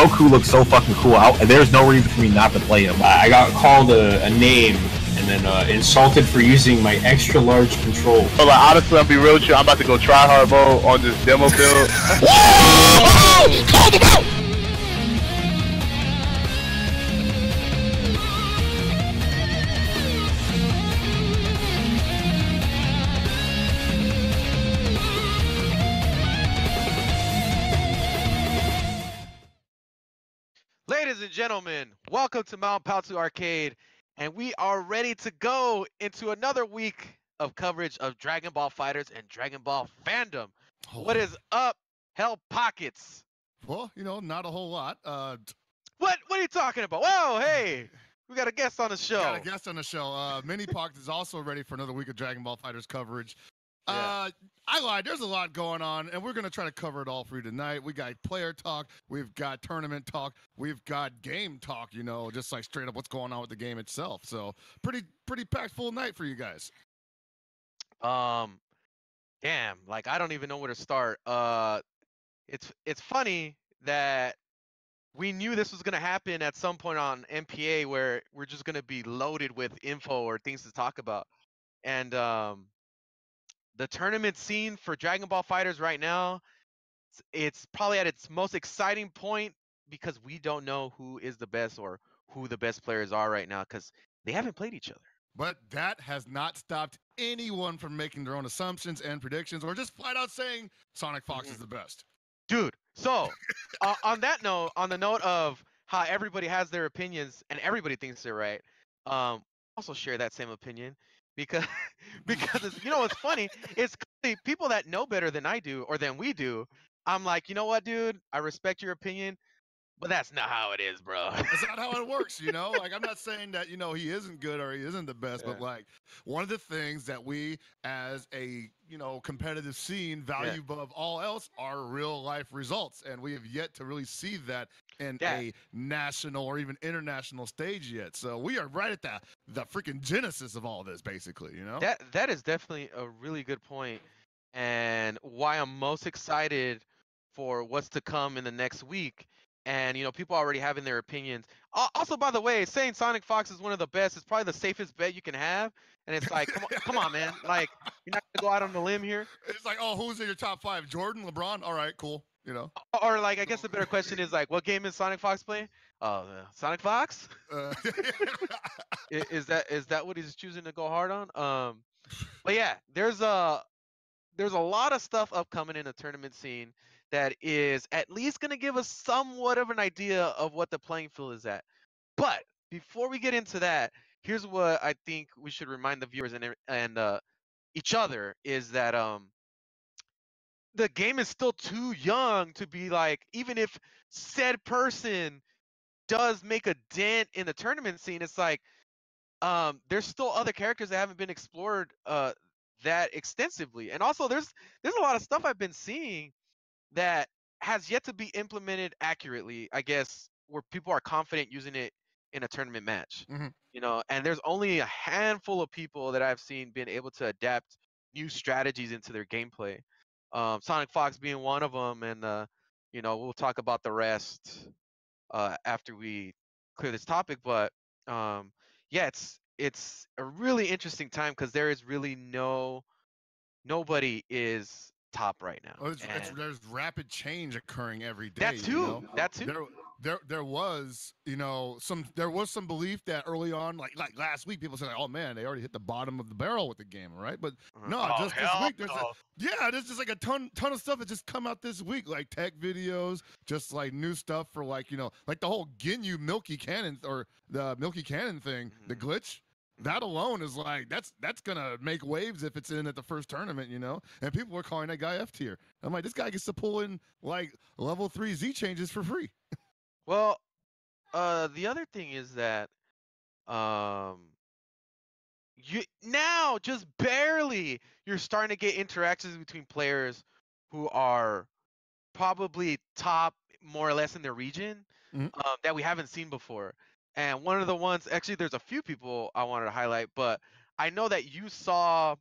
Goku looks so fucking cool. There's no reason for me not to play him. I got called a name and then insulted for using my extra large control. So like honestly, I'm be real with you. I'm about to go try hard mode on this demo build. Whoa! Call them out! Ladies and gentlemen, welcome to Mount Paozu Arcade, and we are ready to go into another week of coverage of Dragon Ball FighterZ and Dragon Ball fandom. What is up, Hell Pockets? Well, you know, not a whole lot. What are you talking about? Whoa, hey, we got a guest on the show. Got a guest on the show. Mini Pocket is also ready for another week of Dragon Ball FighterZ coverage. Yeah. I lied. There's a lot going on, and we're going to try to cover it all for you tonight. We got player talk. We've got tournament talk. We've got game talk, you know, just like straight up what's going on with the game itself. So pretty packed full night for you guys. Damn, like I don't even know where to start. It's funny that we knew this was going to happen at some point on MPA where we're just going to be loaded with info or things to talk about. And the tournament scene for Dragon Ball FighterZ right now, it's probably at its most exciting point because we don't know who is the best or who the best players are right now because they haven't played each other. But that has not stopped anyone from making their own assumptions and predictions or just flat out saying Sonic Fox is the best. Dude, so on that note, on the note of how everybody has their opinions and everybody thinks they're right, also share that same opinion because it's, you know what's funny? It's people that know better than I do or than we do. I'm like, you know what, dude? I respect your opinion, but that's not how it is, bro. That's not how it works, you know? Like, I'm not saying that, you know, he isn't good or he isn't the best, but like, one of the things that we as a, you know, competitive scene value above all else are real life results. And we have yet to really see that in a national or even international stage yet. So we are right at the freaking genesis of all this, basically, you know? That is definitely a really good point, and why I'm most excited for what's to come in the next week. And you know, people already having their opinions. Also, by the way, saying Sonic Fox is one of the best is probably the safest bet you can have. And it's like, come on, man! Like, you're not gonna go out on the limb here. It's like, oh, who's in your top 5? Jordan, LeBron? All right, cool. You know. Or like, I guess the better question is like, what game is Sonic Fox playing? Oh, Sonic Fox. Is that what he's choosing to go hard on? But yeah, there's a lot of stuff upcoming in the tournament scene that is at least going to give us somewhat of an idea of what the playing field is at. But before we get into that, here's what I think we should remind the viewers and each other is that the game is still too young to be like, even if said person does make a dent in the tournament scene, it's like there's still other characters that haven't been explored that extensively. And also there's a lot of stuff I've been seeing that has yet to be implemented accurately, I guess, where people are confident using it in a tournament match. You know, and there's only a handful of people that I've seen being able to adapt new strategies into their gameplay. Sonic Fox being one of them, and you know, we'll talk about the rest after we clear this topic. But yeah, it's a really interesting time because there is really nobody is top right now. Well, there's rapid change occurring every day. That too. You know? That too. There was, you know, some belief that early on, like last week, people said, "Oh man, they already hit the bottom of the barrel with the game," right? But no, just this week, there's just like a ton of stuff that just come out this week, like tech videos, just like new stuff for like, you know, like the whole Ginyu Milky Cannon or the Milky Cannon thing, the glitch. That alone is like that's gonna make waves if it's in at the first tournament, you know. And people were calling that guy F tier. I'm like, this guy gets to pull in like level 3 Z changes for free. Well, the other thing is that you now just barely you're starting to get interactions between players who are probably top more or less in their region that we haven't seen before. And one of the ones, actually, there's a few people I wanted to highlight, but I know that you saw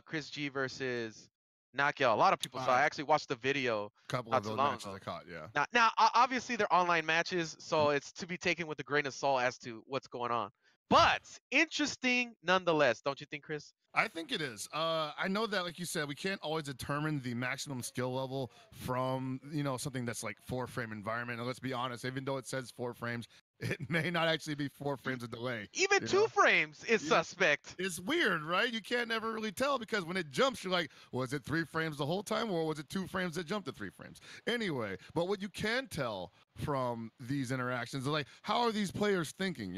Chris G versus Knockout. A lot of people saw. I Alright. actually watched the video Couple not of too those long matches ago. I caught, yeah. Now, obviously they're online matches, so it's to be taken with a grain of salt as to what's going on. But interesting nonetheless, don't you think, Chris? I think it is. I know that, like you said, we can't always determine the maximum skill level from something that's like 4-frame environment. And let's be honest, even though it says 4 frames, it may not actually be 4 frames of delay. Even you 2 know? frames is Yeah. suspect. It's weird, right? You can't never really tell because when it jumps, you're like, was it 3 frames the whole time, or was it 2 frames that jumped to 3 frames? Anyway, but what you can tell from these interactions is like, how are these players thinking?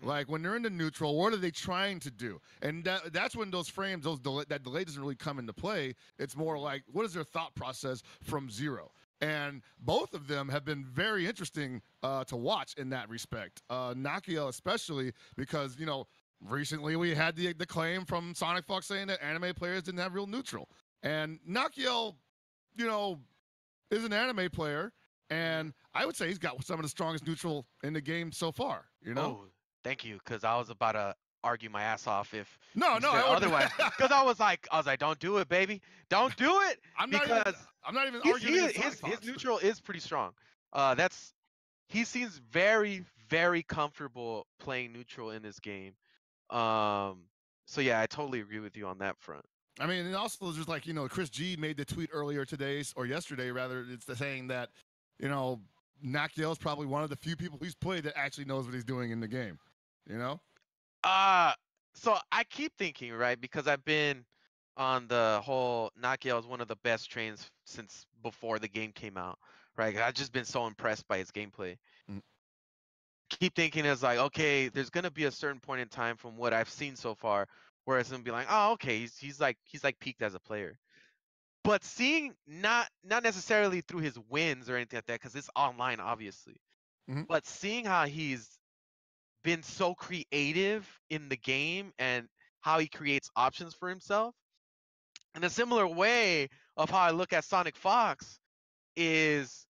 Like when they're into neutral, what are they trying to do? And that's when those frames, that delay doesn't really come into play. It's more like, what is their thought process from zero? And both of them have been very interesting to watch in that respect. Nakia especially because recently we had the claim from Sonic Fox saying that anime players didn't have real neutral, and Nakia, is an anime player, and I would say he's got some of the strongest neutral in the game so far. Oh, thank you, because I was about to argue my ass off if No, you no, said I wouldn't. otherwise. Because I was like, don't do it, baby, don't do it. I'm because not even he's- arguing he- against Sonic his Fox. neutral is pretty strong. He seems very, very comfortable playing neutral in this game. So yeah, I totally agree with you on that front. I mean, and also it's just like Chris G made the tweet earlier today, or yesterday rather. It's saying that Nakiel is probably one of the few people he's played that actually knows what he's doing in the game. So I keep thinking, right, because I've been on the whole Nakiel is one of the best trains since before the game came out, right? I've just been so impressed by his gameplay. Mhm. Keep thinking is like, okay, there's gonna be a certain point in time from what I've seen so far where it's gonna be like, oh, okay, he's like peaked as a player. But seeing not necessarily through his wins or anything like that, because it's online, obviously. Mhm. But seeing how he's been so creative in the game and how he creates options for himself, in a similar way of how I look at Sonic Fox, is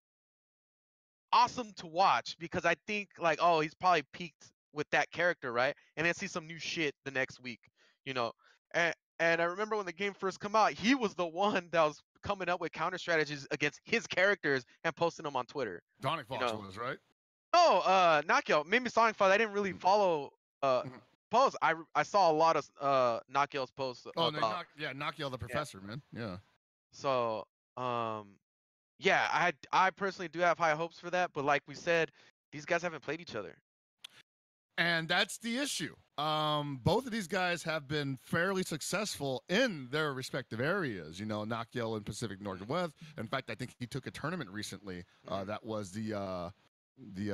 awesome to watch because I think like, oh, he's probably peaked with that character, right? And then see some new shit the next week, you know. And I remember when the game first come out, he was the one that was coming up with counter strategies against his characters and posting them on Twitter. Sonic Fox was right. Oh, Knockout. Maybe Sonic Fox. I didn't really follow Mhm. posts. I saw a lot of Knockout's posts Oh, about. Nakiel the professor, man. Yeah. So yeah, I personally do have high hopes for that, but like we said, these guys haven't played each other. And that's the issue. Both of these guys have been fairly successful in their respective areas. Nakiel in Pacific Northwest. In fact, I think he took a tournament recently. That was the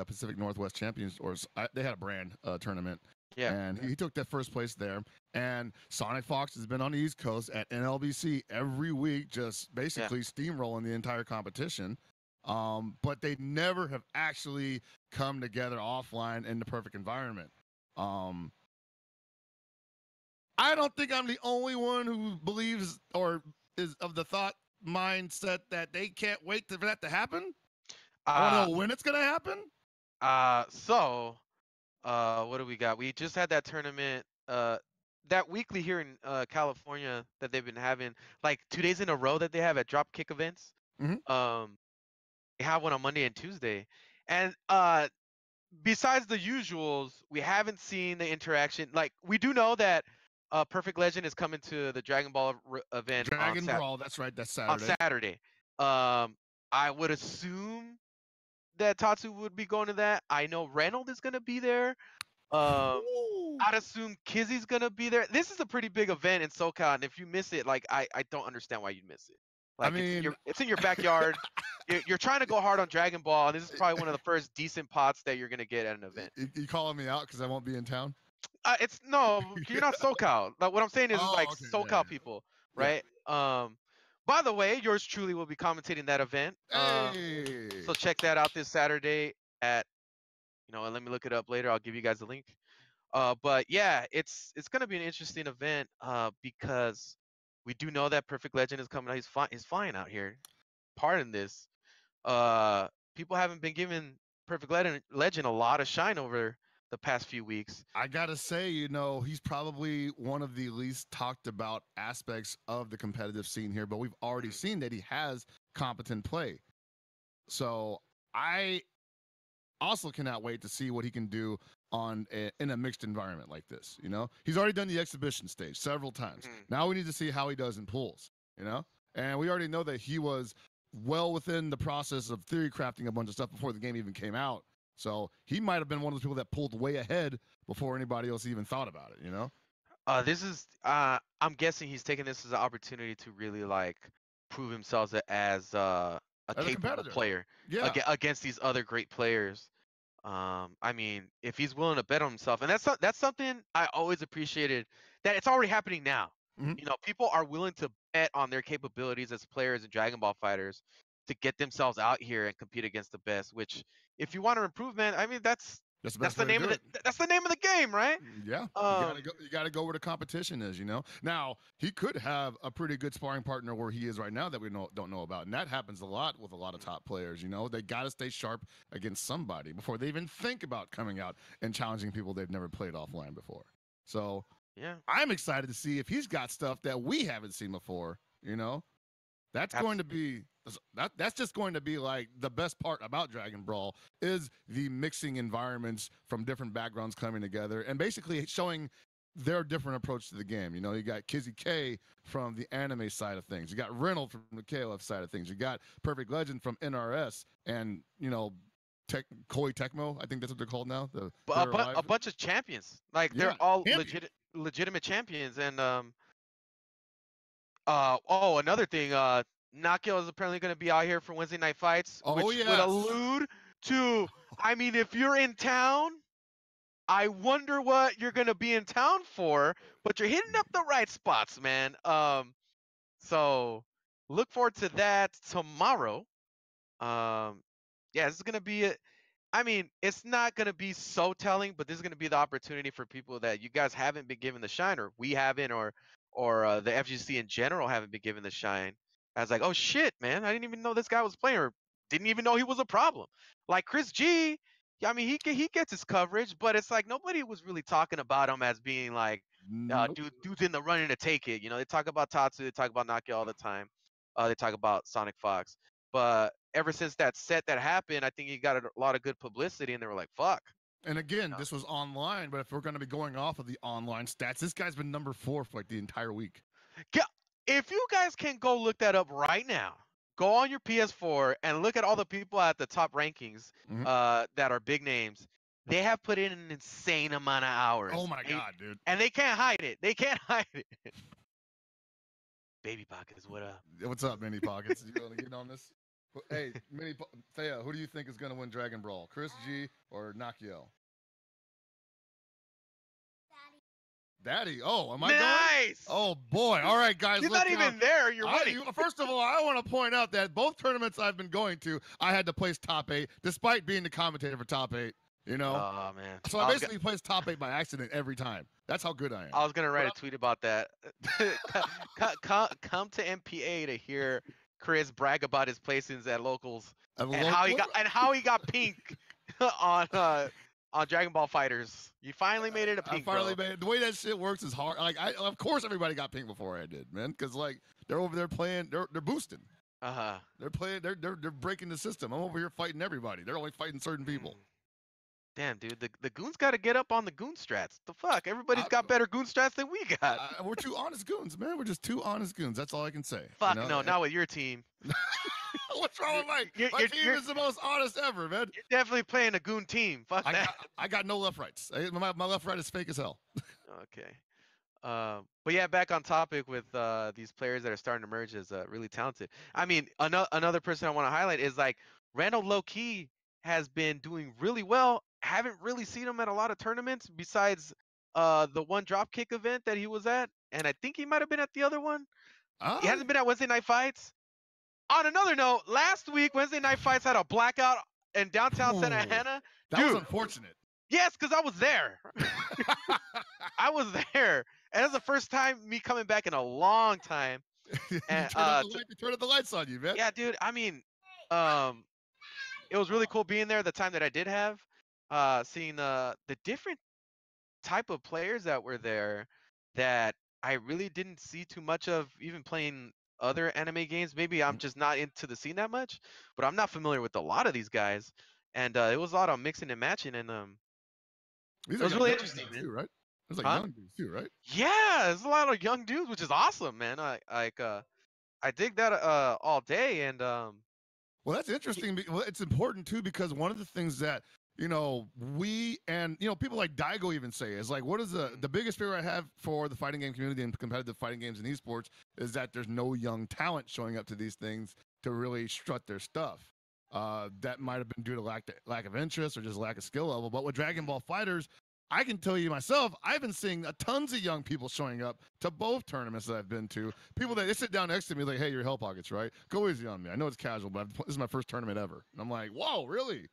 Pacific Northwest Champions, or they had a brand tournament. Yeah. And he took that first place there. And Sonic Fox has been on the East Coast at NLBC every week, just basically steamrolling the entire competition. But they never have actually come together offline in the perfect environment. I don't think I'm the only one who believes or is of the thought mindset that they can't wait for that to happen. I want to know when it's going to happen. What do we got? We just had that tournament, that weekly here in California that they've been having, like 2 days in a row that they have at Dropkick events. Mhm. They have one on Monday and Tuesday, and besides the usuals, we haven't seen the interaction. Like we do know that Perfect Legend is coming to the Dragon Ball event Dragon Brawl. That's right. That's on Saturday. Saturday. I would assume that Tatsu would be going to that. I know Reynold is gonna be there. Ooh. I'd assume Kizzy's gonna be there. This is a pretty big event in SoCal, and if you miss it, like I don't understand why you'd miss it. Like it's in your backyard. You're trying to go hard on Dragon Ball, and this is probably one of the first decent pots that you're gonna get at an event. You calling me out because I won't be in town? It's no, you're not SoCal. Like what I'm saying is, like okay, SoCal people, right? By the way, yours truly will be commentating that event. Hey. So check that out this Saturday at, let me look it up later. I'll give you guys the link. But yeah, it's gonna be an interesting event because we do know that Perfect Legend is coming out. He's flying out here. Pardon this. People haven't been giving Perfect Legend a lot of shine over the past few weeks. I gotta say, he's probably one of the least talked about aspects of the competitive scene here, but we've already seen that he has competent play. So I also cannot wait to see what he can do in a mixed environment like this. He's already done the exhibition stage several times. Now we need to see how he does in pools. And we already know that he was well within the process of theory crafting a bunch of stuff before the game even came out. So he might have been one of those people that pulled way ahead before anybody else even thought about it. This is I'm guessing he's taking this as an opportunity to really like prove himself as a capable player against these other great players. I mean, if he's willing to bet on himself, and that's something I always appreciated, that it's already happening now. People are willing to bet on their capabilities as players and Dragon Ball fighters to get themselves out here and compete against the best. Which, if you want to improve, man, I mean that's the name of the game, right? Yeah, you gotta go where the competition is. Now he could have a pretty good sparring partner where he is right now that we don't know about, and that happens a lot with a lot of top players. They gotta stay sharp against somebody before they even think about coming out and challenging people they've never played offline before. So yeah, I'm excited to see if he's got stuff that we haven't seen before. That's going to be that's just going to be like the best part about Dragon Brawl is the mixing environments from different backgrounds coming together and basically showing their different approach to the game. You got Kizzy K from the anime side of things. You got Reynolds from the KOF side of things. You got Perfect Legend from NRS and, Koi Tecmo. I think that's what they're called now. A bunch of champions. Like they're all legitimate champions. And another thing, Nakio is apparently going to be out here for Wednesday night fights, which would allude to, I mean, if you're in town, I wonder what you're going to be in town for, but you're hitting up the right spots, man. So look forward to that tomorrow. This is going to be I mean, it's not going to be so telling, but this is going to be the opportunity for people that you guys haven't been given the shine, or we haven't, or the FGC in general haven't been given the shine. I was like, oh shit, man, I didn't even know this guy was playing, or didn't even know he was a problem. Like Chris G, I mean, he gets his coverage, but it's like nobody was really talking about him as being like, dude's in the running to take it. They talk about Tatsu, they talk about Nakia all the time. They talk about Sonic Fox. But ever since that set that happened, I think he got a lot of good publicity, and they were like, fuck. And again, this was online, but if we're going to be going off of the online stats, this guy's been number 4 for like the entire week. Yeah, if you guys can go look that up right now, go on your PS4 and look at all the people at the top rankings that are big names. They have put in an insane amount of hours. Oh my god, dude! And they can't hide it. They can't hide it. Baby Pockets, what up? What's up, Mini Pockets? You want to get on this? Hey, Thea, who do you think is going to win Dragon Brawl? Chris G or Nakio? Daddy. Oh, am I nice. Going? Oh boy! All right, guys. He's not even there. You're winning. First of all, I want to point out that both tournaments I've been going to, I had to place top 8, despite being the commentator for top 8. Oh man. So I basically placed top 8 by accident every time. That's how good I am. I was gonna write a tweet about that. Come to MPA to hear Chris brag about his placings at locals and how he got pink on Dragon Ball Fighters. You finally made it a pink. I finally made it. The way that shit works is hard. Like of course everybody got pink before I did, man. Because like they're over there playing, they're boosting. They're playing. They're breaking the system. I'm over here fighting everybody. They're only fighting certain people. Damn, dude, the goons got to get up on the goon strats. The fuck? Everybody's got better goon strats than we got. We're two honest goons, man. We're just two honest goons. That's all I can say. Fuck no, not with your team. What's wrong with my team is the most honest ever, man. You're definitely playing a goon team. Fuck that. I got no left rights. My left right is fake as hell. Okay. But yeah, back on topic with these players that are starting to emerge as really talented. I mean, another person I want to highlight is like Randall Low-Key has been doing really well. Haven't really seen him at a lot of tournaments besides the one dropkick event that he was at, and I think he might have been at the other one. He hasn't been at Wednesday Night Fights. On another note, last week Wednesday Night Fights had a blackout in downtown Santa Ana. That was unfortunate. Yes, because I was there. I was there, and it's the first time me coming back in a long time. And turn the lights on you, man. Yeah, dude. I mean, it was really cool being there the time that I did have. seeing the different type of players that were there that I really didn't see too much of, even playing other anime games. Maybe I'm just not into the scene that much, but I'm not familiar with a lot of these guys. And it was a lot of mixing and matching, and These it are was young really young interesting, dudes man. too, right? There's like Huh? young dudes too, right? Yeah, there's a lot of young dudes, which is awesome, man. I dig that all day, and Well, that's interesting. Well, it's important too because one of the things that we and people like Daigo even say is like, what is the biggest fear I have for the fighting game community and competitive fighting games and esports is that there's no young talent showing up to these things to really strut their stuff. That might have been due to lack of interest or just lack of skill level. But with Dragon Ball Fighters, I can tell you myself, I've been seeing tons of young people showing up to both tournaments that I've been to. People that they sit down next to me like, "Hey, you're Hell Pockets, right? Go easy on me. I know it's casual, but this is my first tournament ever." And I'm like, "Whoa, really?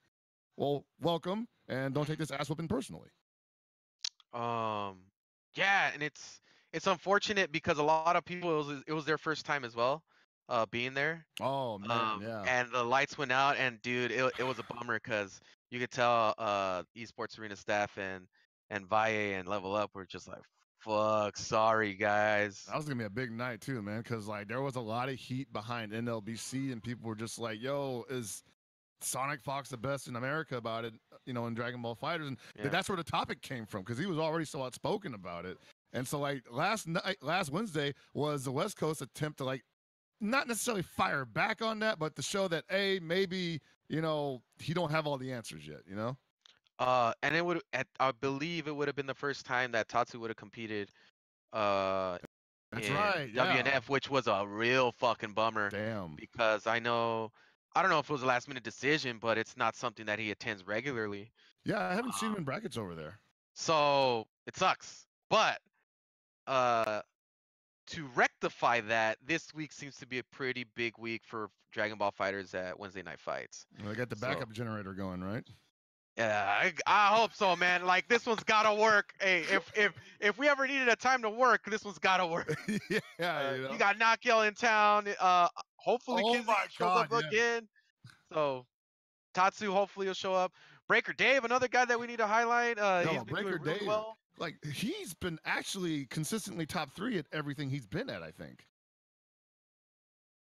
Well, welcome, and don't take this ass whooping personally." um, yeah, and it's unfortunate because a lot of people it was their first time as well, being there. Oh man, yeah. And the lights went out, and dude, it was a bummer because you could tell esports arena staff and Valle and Level Up were just like, fuck, sorry guys. That was gonna be a big night too, man, because like there was a lot of heat behind NLBC, and people were just like, "Yo, is Sonic Fox the best in America about it?" In Dragon Ball Fighters, and Yeah. that's where the topic came from because he was already so outspoken about it. And so like last Wednesday was the West Coast attempt to like not necessarily fire back on that, but to show that maybe he don't have all the answers yet. And I believe it would have been the first time that Tatsu would have competed That's in right. Yeah. WNF, which was a real fucking bummer. Damn. Because I don't know if it was a last minute decision, but it's not something that he attends regularly. Yeah, I haven't seen him in brackets over there. So it sucks. But to rectify that, this week seems to be a pretty big week for Dragon Ball Fighters at Wednesday Night Fights. They got the backup generator going, right? Yeah, I hope so, man. Like this one's gotta work. Hey, if we ever needed a time to work, this one's gotta work. Yeah, you got Nakiel in town. Hopefully Oh Kinsey my shows up God, yeah. again. So Tatsu hopefully will show up. Breaker Dave, another guy that we need to highlight. He's been Breaker doing really Dave, well. like he's been actually consistently top 3 at everything he's been at, I think.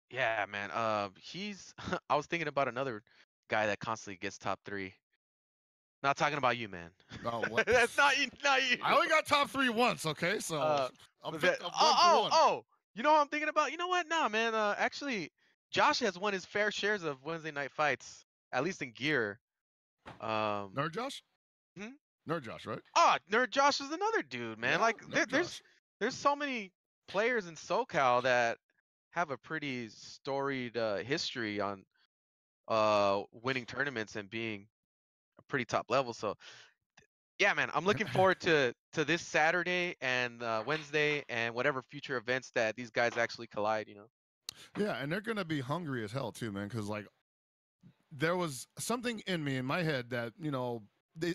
Yeah, man. He's. I was thinking about another guy that constantly gets top 3. Not talking about you, man. Oh, what? That's not you. Not you. I only got top 3 once, okay? So I'm Was one that- for one. oh! You know what I'm thinking about? You know what? Nah, man. Actually, Josh has won his fair shares of Wednesday night fights, at least in gear. Nerd Josh? Hmm? Nerd Josh, right? Oh, Nerd Josh is another dude, man. Yeah, Like Nerd Josh. there's so many players in SoCal that have a pretty storied history on winning tournaments and being a pretty top level. So yeah, man, I'm looking forward to this Saturday and Wednesday and whatever future events that these guys actually collide. Yeah, and they're gonna be hungry as hell too, man. Because like, there was something in me in my head that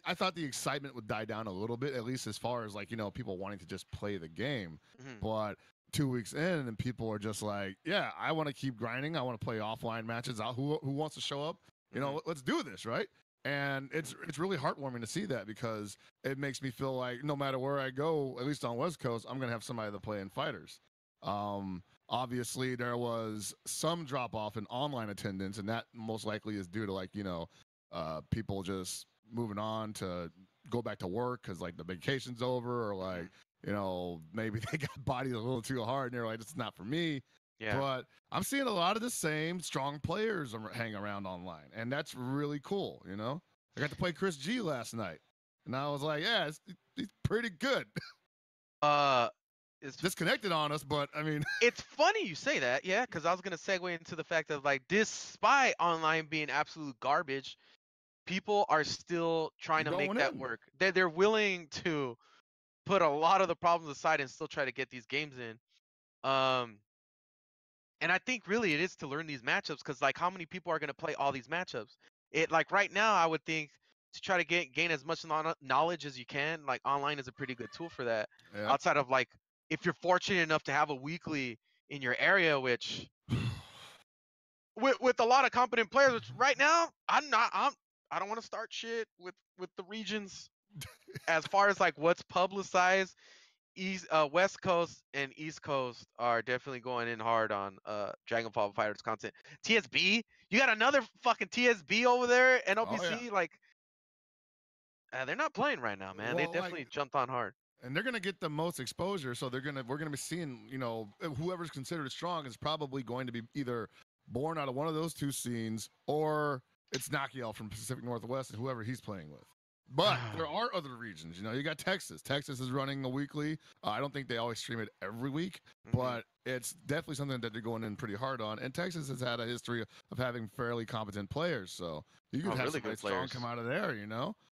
I thought the excitement would die down a little bit, at least as far as like people wanting to just play the game. Mm-hmm. But 2 weeks in, and people are just like, yeah, I want to keep grinding. I want to play offline matches. Who wants to show up? Let's do this, right? And it's really heartwarming to see that because it makes me feel like no matter where I go, at least on West Coast, I'm gonna have somebody to play in fighters. Obviously, there was some drop off in online attendance, and that most likely is due to like people just moving on to go back to work because like the vacation's over, or like maybe they got bodied a little too hard and they're like, it's not for me. Yeah. But I'm seeing a lot of the same strong players hang around online, and that's really cool. I got to play Chris G last night, and I was like, yeah, he's pretty good. It's disconnected on us, but I mean, it's funny you say that, yeah, because I was gonna segue into the fact that like, despite online being absolute garbage, people are still trying to make that work. They're willing to put a lot of the problems aside and still try to get these games in. And I think really it is to learn these matchups because like how many people are going to play all these matchups? It like right now I would think to try to gain as much knowledge as you can. Like online is a pretty good tool for that. Yeah. Outside of like if you're fortunate enough to have a weekly in your area, which with a lot of competent players, which right now I I don't want to start shit with the regions. As far as like what's publicized, West Coast and East Coast are definitely going in hard on Dragon Ball Fighters content. TSB, you got another fucking TSB over there, NLPC, like they're not playing right now, man. They definitely jumped on hard. And they're gonna get the most exposure, so we're gonna be seeing, whoever's considered strong is probably going to be either born out of one of those two scenes, or it's Nakiel from Pacific Northwest and whoever he's playing with. But there are other regions. You got Texas. Texas is running a weekly. I don't think they always stream it every week, but it's definitely something that they're going in pretty hard on. And Texas has had a history of having fairly competent players, so you could have really somebody strong come out of there.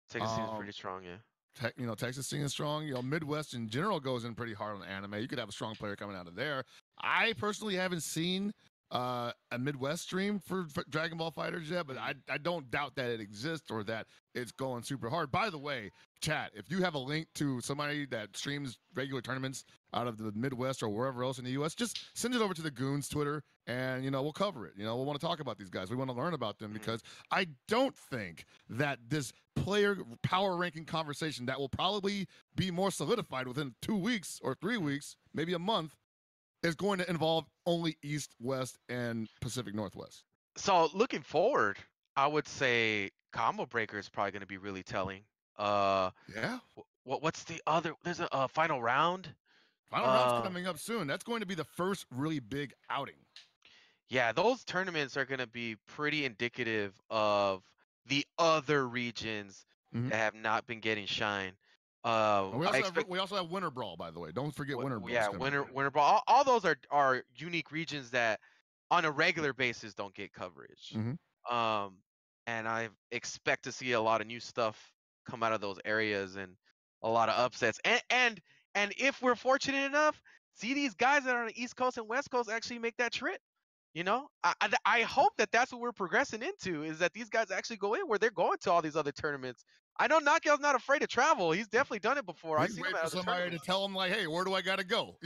Texas seems pretty strong, yeah. Texas scene is strong. Midwest in general goes in pretty hard on anime. You could have a strong player coming out of there. I personally haven't seen a Midwest stream for Dragon Ball Fighters yet, but I don't doubt that it exists or that it's going super hard. By the way, chat, if you have a link to somebody that streams regular tournaments out of the Midwest or wherever else in the U.S., just send it over to the Goons Twitter, and we'll cover it. We'll want to talk about these guys. We want to learn about them because I don't think that this player power ranking conversation that will probably be more solidified within 2 weeks or 3 weeks, maybe a month, is going to involve only East, West, and Pacific Northwest. So looking forward, I would say Combo Breaker is probably going to be really telling. Yeah. What's the other? There's a final round. Final round's coming up soon. That's going to be the first really big outing. Yeah, those tournaments are going to be pretty indicative of the other regions that have not been getting shine. We also have Winter Brawl, by the way. Don't forget Winter Brawl. Yeah, Winter Brawl. All those are unique regions that on a regular basis don't get coverage. And I expect to see a lot of new stuff come out of those areas and a lot of upsets. And if we're fortunate enough, see these guys that are on the East Coast and West Coast actually make that trip. I hope that that's what we're progressing into, is that these guys actually go in where they're going to all these other tournaments. I know Nakiel's not afraid to travel. He's definitely done it before. He's waiting for somebody to tell him, like, hey, where do I got to go?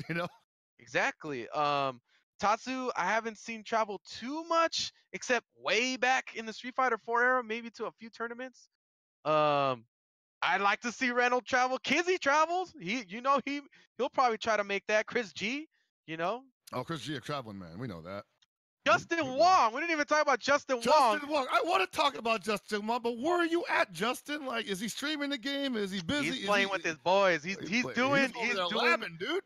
Exactly. Tatsu, I haven't seen travel too much, except way back in the Street Fighter 4 era, maybe to a few tournaments. I'd like to see Reynold travel. Kizzy travels. He'll probably try to make that. Chris G, Oh, Chris G, a traveling man. We know that. Justin Wong. We didn't even talk about Justin Wong. I want to talk about Justin Wong, but where are you at, Justin? Like, is he streaming the game? Is he busy? He's playing with his boys. He's doing, dude.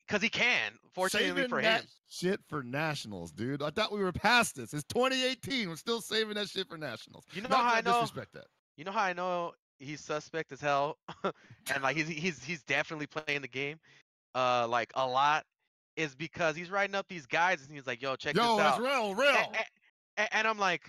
Because he can. Fortunately saving for that him. Shit for nationals, dude. I thought we were past this. It's 2018. We're still saving that shit for nationals. You know how I know? Disrespect that. You know how I know he's suspect as hell, and like he's definitely playing the game, like a lot. Is because he's writing up these guides and he's like, yo, check this out. Yo, that's real. And I'm like,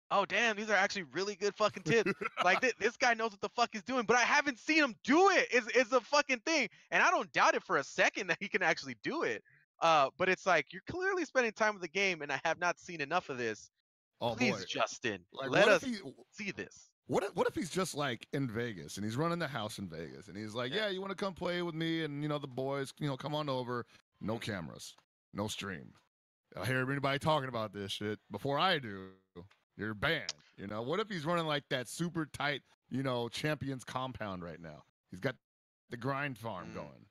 oh, damn, these are actually really good fucking tips. Like, this guy knows what the fuck he's doing, but I haven't seen him do it. It's a fucking thing. And I don't doubt it for a second that he can actually do it. But it's like, you're clearly spending time with the game, and I have not seen enough of this. Oh, Please, boy. Justin, like, let us see this. What if he's just like in Vegas and he's running the house in Vegas and he's like, yeah, you want to come play with me and, the boys, come on over. No cameras, no stream. I hear anybody talking about this shit before I do. You're banned. What if he's running like that super tight, champions compound right now? He's got the grind farm going.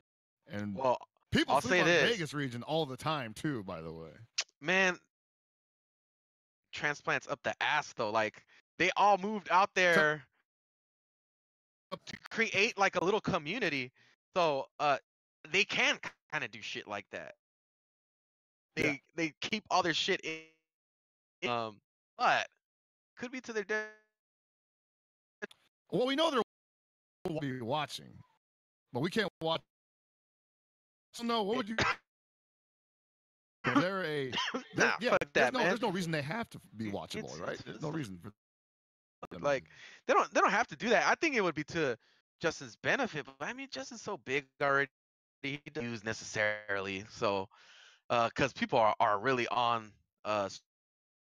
And people sleep on Vegas region all the time too, by the way. Man, transplants up the ass though. Like, they all moved out there to create like a little community. So they can kind of do shit like that. They keep all their shit in, but could be to their death. Well, we know they'll be watching, but we can't watch. So no, what would you? There's no reason they have to be watchable, right? There's no reason for. Like, they don't have to do that. I think it would be to Justin's benefit, but I mean, Justin's so big already. He doesn't use necessarily, so because people are really on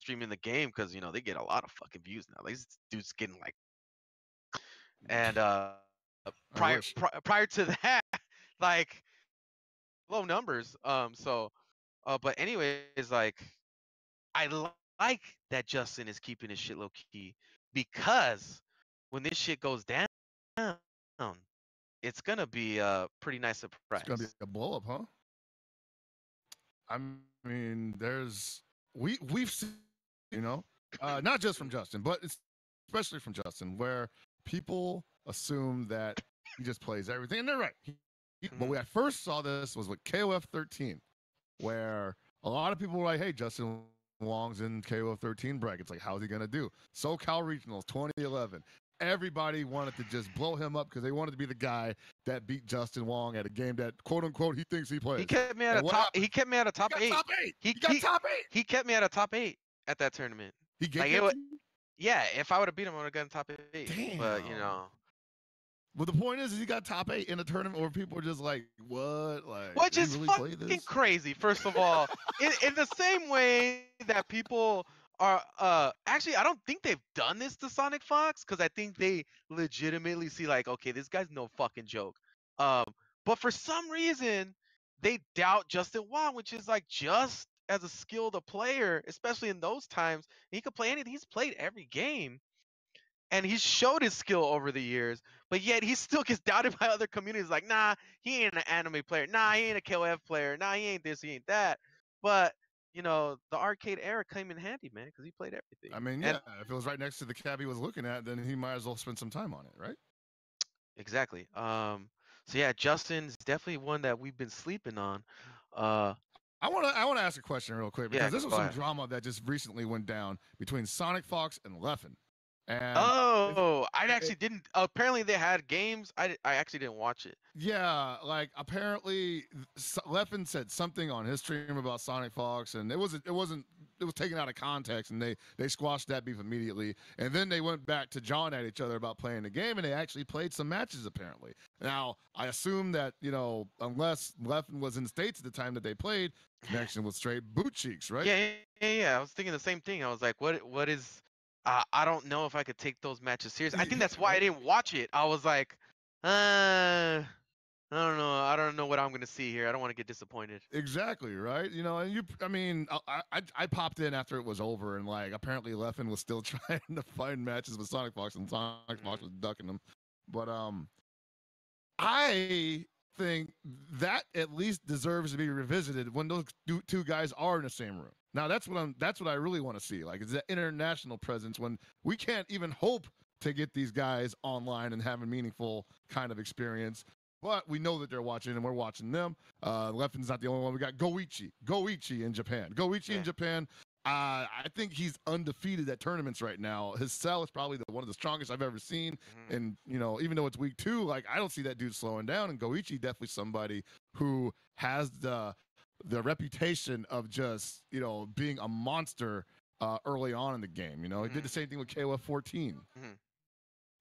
streaming the game because they get a lot of fucking views now. These dudes getting like, and prior to that, like low numbers. But anyways, like I like that Justin is keeping his shit low key. because when this shit goes down, it's gonna be a pretty nice surprise. It's gonna be a blow up, huh? I mean, we've seen, not just from Justin, but especially from Justin, where people assume that he just plays everything, and they're right. But when I first saw this was with KOF 13, where a lot of people were like, "Hey, Justin Wong's in KOF 13 brackets. Like, how's he gonna do?" SoCal Regionals 2011. Everybody wanted to just blow him up because they wanted to be the guy that beat Justin Wong at a game that quote unquote he thinks he plays. He kept me at a top. He kept me at a top 8. Top 8. He got top 8. He kept me at a top 8 at that tournament. He gave yeah, if I would have beat him, I would have gotten top 8. Damn. But Well, the point is he got top 8 in a tournament where people are just like, "What?" Like, which is really fucking crazy. First of all, in the same way that people are actually, I don't think they've done this to Sonic Fox because I think they legitimately see like, okay, this guy's no fucking joke. But for some reason they doubt Justin Wong, which is like just as a skilled a player, especially in those times. He could play anything. He's played every game. And he's showed his skill over the years, but yet he still gets doubted by other communities. Like, nah, he ain't an anime player. Nah, he ain't a KOF player. Nah, he ain't this, he ain't that. But the arcade era came in handy, man, because he played everything. I mean, yeah, if it was right next to the cab he was looking at, then he might as well spend some time on it, right? Exactly. So yeah, Justin's definitely one that we've been sleeping on. I want to ask a question real quick because this was some ahead. drama that just recently went down between Sonic Fox and Leffen. And I actually didn't. Apparently, they had games. I actually didn't watch it. Yeah, like apparently Leffen said something on his stream about Sonic Fox, and it was taken out of context, and they squashed that beef immediately. And then they went back to John at each other about playing the game, and they actually played some matches apparently. Now I assume that unless Leffen was in the States at the time that they played, connection was straight boot cheeks, right? Yeah. I was thinking the same thing. I was like, what is? I don't know if I could take those matches serious. I think that's why I didn't watch it. I was like, I don't know. I don't know what I'm gonna see here. I don't want to get disappointed. Exactly, right? I popped in after it was over, and like apparently Leffen was still trying to find matches with Sonic Fox, and Sonic Fox was ducking them. But I think that at least deserves to be revisited when those two guys are in the same room. Now that's what I really want to see. Like, is that international presence when we can't even hope to get these guys online and have a meaningful kind of experience. But we know that they're watching, and we're watching them. Leffen's not the only one. We got Goichi in Japan. In Japan, I think he's undefeated at tournaments right now. His cell is probably one of the strongest I've ever seen. And, even though it's week 2, like, I don't see that dude slowing down. And Goichi definitely somebody who has the reputation of just, being a monster early on in the game. He did the same thing with KOF 14.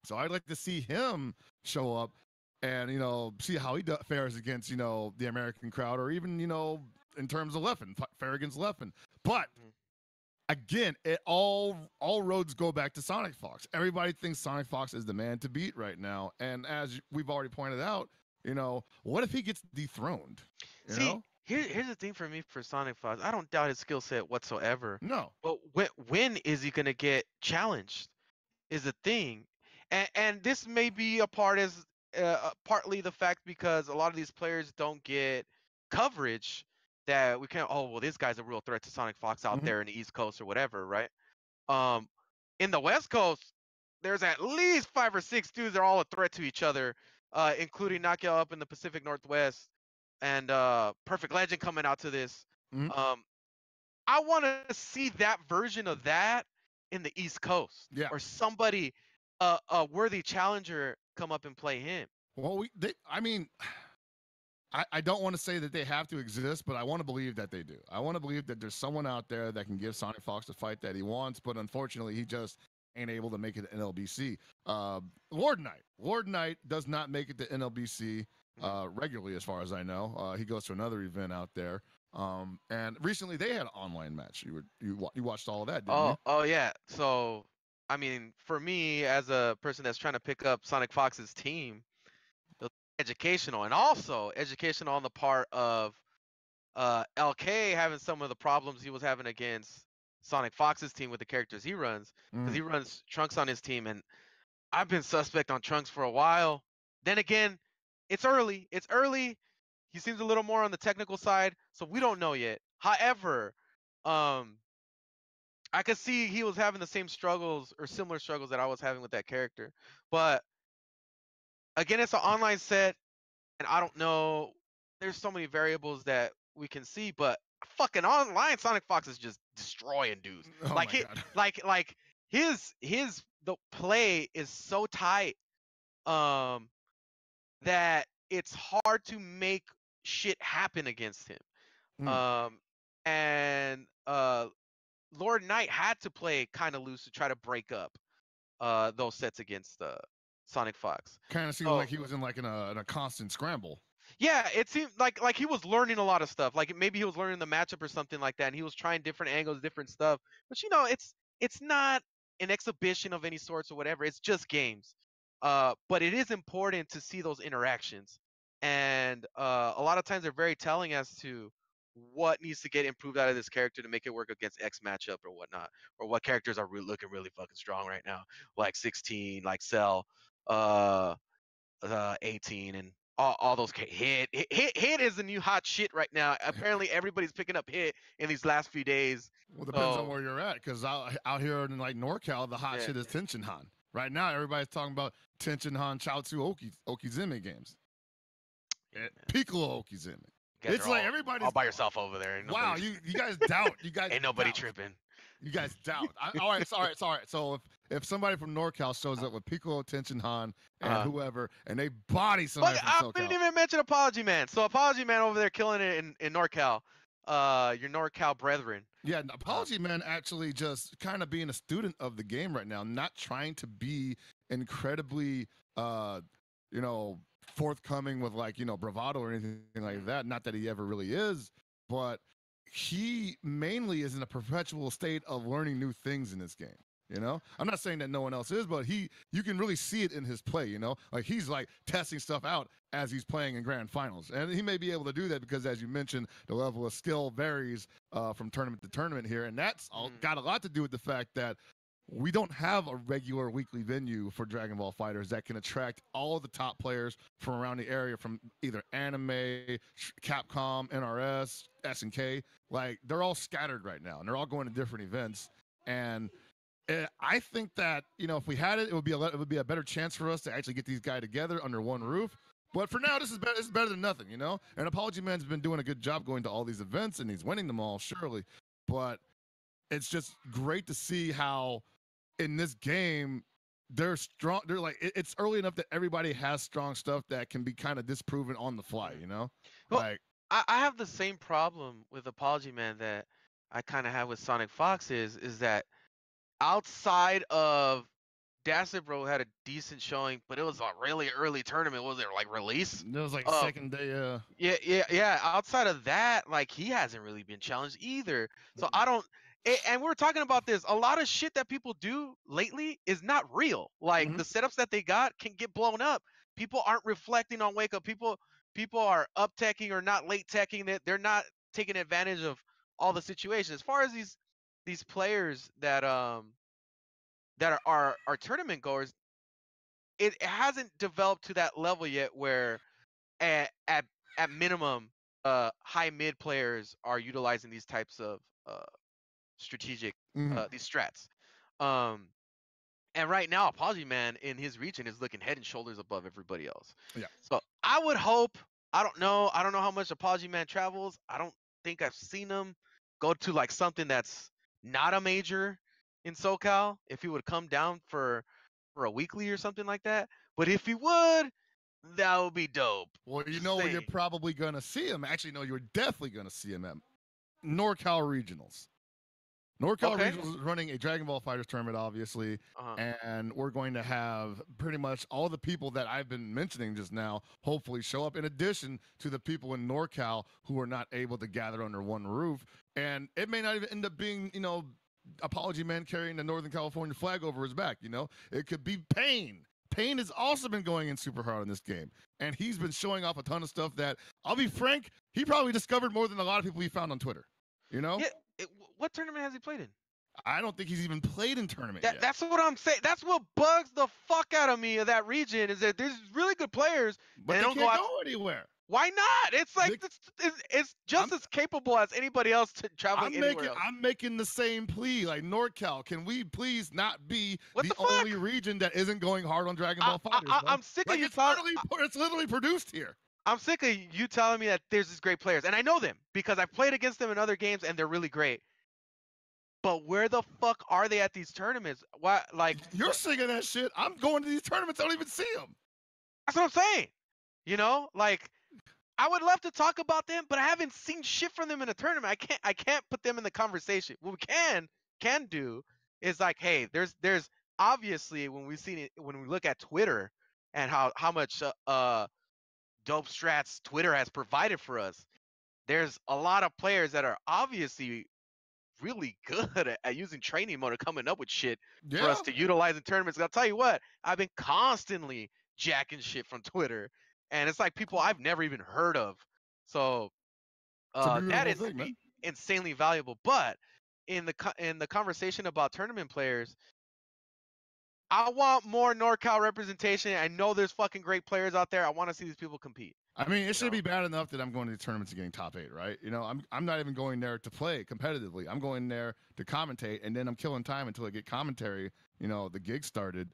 So I'd like to see him show up and, see how he fares against, the American crowd, or even, in terms of Leffen, fare against Leffen. But again, all roads go back to Sonic Fox. Everybody thinks Sonic Fox is the man to beat right now. And as we've already pointed out, what if he gets dethroned? Here's the thing for me for Sonic Fox. I don't doubt his skill set whatsoever. No. But when is he gonna get challenged? Is the thing, and this may be a part as partly the fact because a lot of these players don't get coverage that we can't. Oh well, this guy's a real threat to Sonic Fox out there in the East Coast or whatever, right? In the West Coast, there's at least 5 or 6 dudes that are all a threat to each other, including Knockout up in the Pacific Northwest. And Perfect Legend coming out to this. I want to see that version of that in the East Coast, or somebody, a worthy challenger, come up and play him. Well, I don't want to say that they have to exist, but I want to believe that they do. I want to believe that there's someone out there that can give Sonic Fox the fight that he wants, but unfortunately, he just ain't able to make it to NLBC. Lord Knight does not make it to NLBC regularly, as far as I know. He goes to another event out there. And recently they had an online match. You watched all of that, didn't you? Oh yeah. So I mean, for me as a person that's trying to pick up Sonic Fox's team, it was educational, and also educational on the part of LK having some of the problems he was having against Sonic Fox's team with the characters he runs, because he runs Trunks on his team, and I've been suspect on Trunks for a while. Then again, it's early. It's early. He seems a little more on the technical side, so we don't know yet. However, um, I could see he was having the same struggles or similar struggles that I was having with that character. But again, it's an online set, and I don't know. There's so many variables that we can see, but fucking online, Sonic Fox is just destroying dudes. Oh Like my it, God. like his the play is so tight, um, that it's hard to make shit happen against him. Um, and Lord Knight had to play kind of loose to try to break up those sets against Sonic Fox. Kind of seemed So like he was in like in a constant scramble. yeah, it seemed like he was learning a lot of stuff. Like maybe he was learning the matchup or something like that, and he was trying different angles, different stuff. But it's not an exhibition of any sorts or whatever. It's just games. But it is important to see those interactions, and a lot of times they're very telling as to what needs to get improved out of this character to make it work against X matchup or whatnot, or what characters are looking really fucking strong right now, like 16, like Cell. 18 and all those hit is the new hot shit right now. Apparently everybody's picking up hit in these last few days. Well, depends on where you're at, because out here in like NorCal, the hot shit is Tenshin Han. Right now, everybody's talking about Tenshin Han Chaozu Okizeme games. Piccolo Okizeme. It's like everybody's all by yourself over there. Wow, you guys doubt. You guys ain't nobody doubt. tripping. You guys doubt. All right. So if somebody from NorCal shows up with Piccolo, Tenshin Han, and whoever, and they body somebody from SoCal. I didn't even mention Apology Man. So Apology Man over there killing it in NorCal. Your NorCal brethren. Yeah, Apology Man actually just kind of being a student of the game right now, not trying to be incredibly, forthcoming with like, bravado or anything like that. Not that he ever really is, but he mainly is in a perpetual state of learning new things in this game. I'm not saying that no one else is, but you can really see it in his play. Like he's like testing stuff out as he's playing in grand finals, and he may be able to do that because, as you mentioned, the level of skill varies from tournament to tournament here, and that's got a lot to do with the fact that we don't have a regular weekly venue for Dragon Ball Fighters that can attract all of the top players from around the area, from either anime, Capcom, NRS, SNK. Like they're all scattered right now, and they're all going to different events. And I think that if we had it, it would be a better chance for us to actually get these guys together under one roof. But for now, this is better. This is better than nothing, And Apology Man's been doing a good job going to all these events, and he's winning them all, surely. But it's just great to see how in this game they're strong. They're like it's early enough that everybody has strong stuff that can be kind of disproven on the fly. Well, Like I have the same problem with Apology Man that I kind of have with Sonic Fox is that outside of Bro had a decent showing, but it was a really early tournament. Was it like release? It was like second day. Yeah. Outside of that, like he hasn't really been challenged either. So I don't. And we're talking about this. A lot of shit that people do lately is not real. Like the setups that they got can get blown up. People aren't reflecting on wake up. People are up teching or not late teching. That they're not taking advantage of all the situations. As far as these players that are tournament goers, it hasn't developed to that level yet where at minimum high mid players are utilizing these types of strategic these strats. And right now Apology Man in his region is looking head and shoulders above everybody else. Yeah. So I would hope, I don't know how much Apology Man travels. I don't think I've seen him go to like something that's not a major in SoCal. If he would come down for a weekly or something like that. But if he would, that would be dope. Well, where you're probably gonna see him. Actually, no, you're definitely gonna see him at NorCal Regionals. NorCal Regionals is running a Dragon Ball Fighters tournament, obviously, and we're going to have pretty much all the people that I've been mentioning just now hopefully show up, in addition to the people in NorCal who are not able to gather under one roof. And it may not even end up being, Apology Man carrying the Northern California flag over his back, It could be Pain. Pain has also been going in super hard in this game, and he's been showing off a ton of stuff that, I'll be frank, he probably discovered more than a lot of people he found on Twitter, Yeah. What tournament has he played in? I don't think he's even played in tournament yet. That's what I'm saying. That's what bugs the fuck out of me of that region is that there's really good players, but and they don't can't go anywhere. Why not? It's like it's just as capable as anybody else traveling anywhere else. I'm making the same plea. Like NorCal, can we please not be the fuck? only region that isn't going hard on Dragon Ball FighterZ? I'm sick of you it's literally produced here. I'm sick of you telling me that there's these great players, and I know them because I've played against them in other games, and they're really great. But where the fuck are they at these tournaments? Why, like you're singing that shit? I'm going to these tournaments. I don't even see them. That's what I'm saying. You know, like I would love to talk about them, but I haven't seen shit from them in a tournament. I can't put them in the conversation. What we can do is like, hey, there's obviously when we look at Twitter and how much dope strats Twitter has provided for us. There's a lot of players that are obviously really good at using training mode or coming up with shit for us to utilize in tournaments. I'll tell you what, I've been constantly jacking shit from Twitter, and it's like people I've never even heard of. So that is insanely valuable. But in the conversation about tournament players, I want more NorCal representation. I know there's fucking great players out there. I want to see these people compete. I mean, it should be bad enough that I'm going to the tournaments and getting top 8, right? You know, I'm not even going there to play competitively. I'm going there to commentate, and then I'm killing time until I get commentary. You know, the gig started,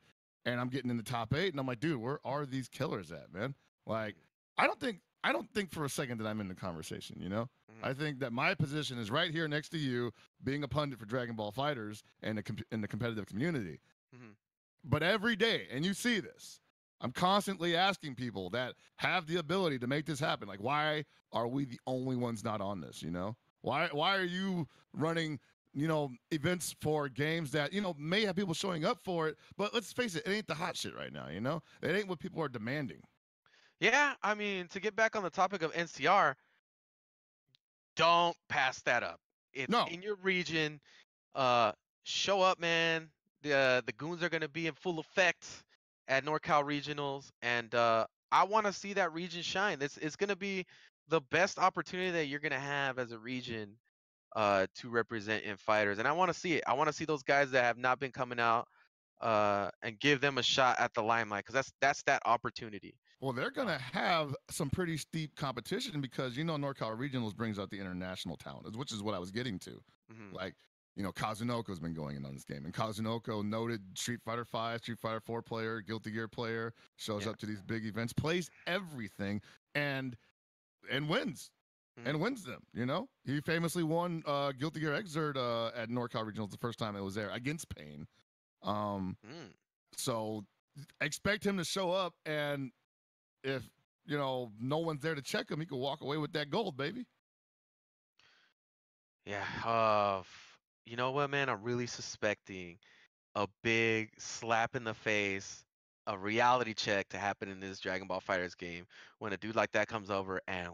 and I'm getting in the top 8, and I'm like, dude, where are these killers at, man? Like, I don't think for a second that I'm in the conversation. You know, I think that my position is right here next to you, being a pundit for Dragon Ball FighterZ and in the competitive community. But every day, and you see this, I'm constantly asking people that have the ability to make this happen. Like, why are we the only ones not on this? You know, why are you running, you know, events for games that, you know, may have people showing up for it, but let's face it, it ain't the hot shit right now. You know, it ain't what people are demanding. Yeah, I mean, to get back on the topic of NCR, don't pass that up. It's in your region. Show up, man. The goons are gonna be in full effect at NorCal regionals, and I want to see that region shine. It's gonna be the best opportunity that you're gonna have as a region to represent in fighters, and I want to see it. I want to see those guys that have not been coming out and give them a shot at the limelight, because that's that opportunity. Well, they're going to have some pretty steep competition because, you know, NorCal Regionals brings out the international talent, which is what I was getting to. Like, you know, Kazunoko's been going in on this game. And Kazunoko, noted Street Fighter 5, Street Fighter 4 player, Guilty Gear player, shows up to these big events, plays everything, and wins. And wins them, you know? He famously won Guilty Gear Exert at NorCal Regionals the first time it was there against Pain. So expect him to show up, and if, you know, no one's there to check him, he could walk away with that gold, baby. Yeah. You know what, man? I'm really suspecting a big slap in the face, a reality check to happen in this Dragon Ball FighterZ game when a dude like that comes over and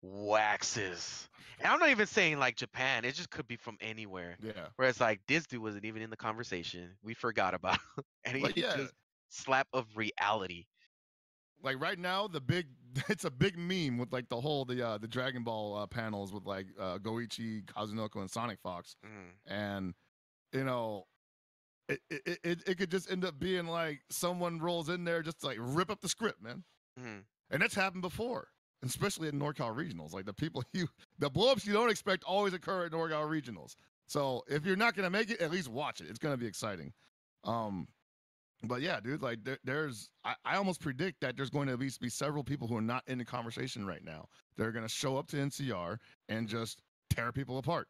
waxes. And I'm not even saying like Japan. It just could be from anywhere. Yeah. Where it's like, this dude wasn't even in the conversation. We forgot about him. And he just slap of reality. Like right now, it's a big meme with like the Dragon Ball panels with like Goichi, Kazunoko, and Sonic Fox, and you know, it could just end up being like someone rolls in there just to like rip up the script, man. And that's happened before, especially at NorCal Regionals. Like the blow-ups you don't expect always occur at NorCal Regionals. So if you're not gonna make it, at least watch it. It's gonna be exciting. But yeah, dude, like I almost predict that there's going to at least be several people who are not in the conversation right now. They're going to show up to NCR and just tear people apart.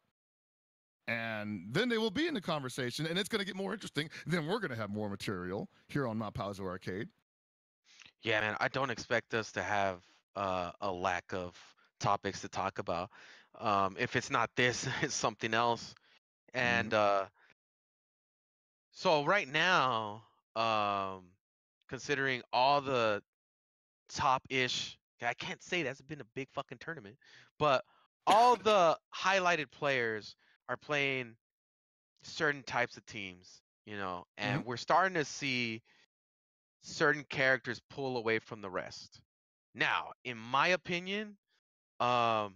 And then they will be in the conversation, and it's going to get more interesting. Then we're going to have more material here on My Paozu Arcade. Yeah, man, I don't expect us to have a lack of topics to talk about. If it's not this, it's something else. And so right now, considering all the top-ish, I can't say that's been a big fucking tournament, but all the highlighted players are playing certain types of teams, you know, and we're starting to see certain characters pull away from the rest. Now, in my opinion, a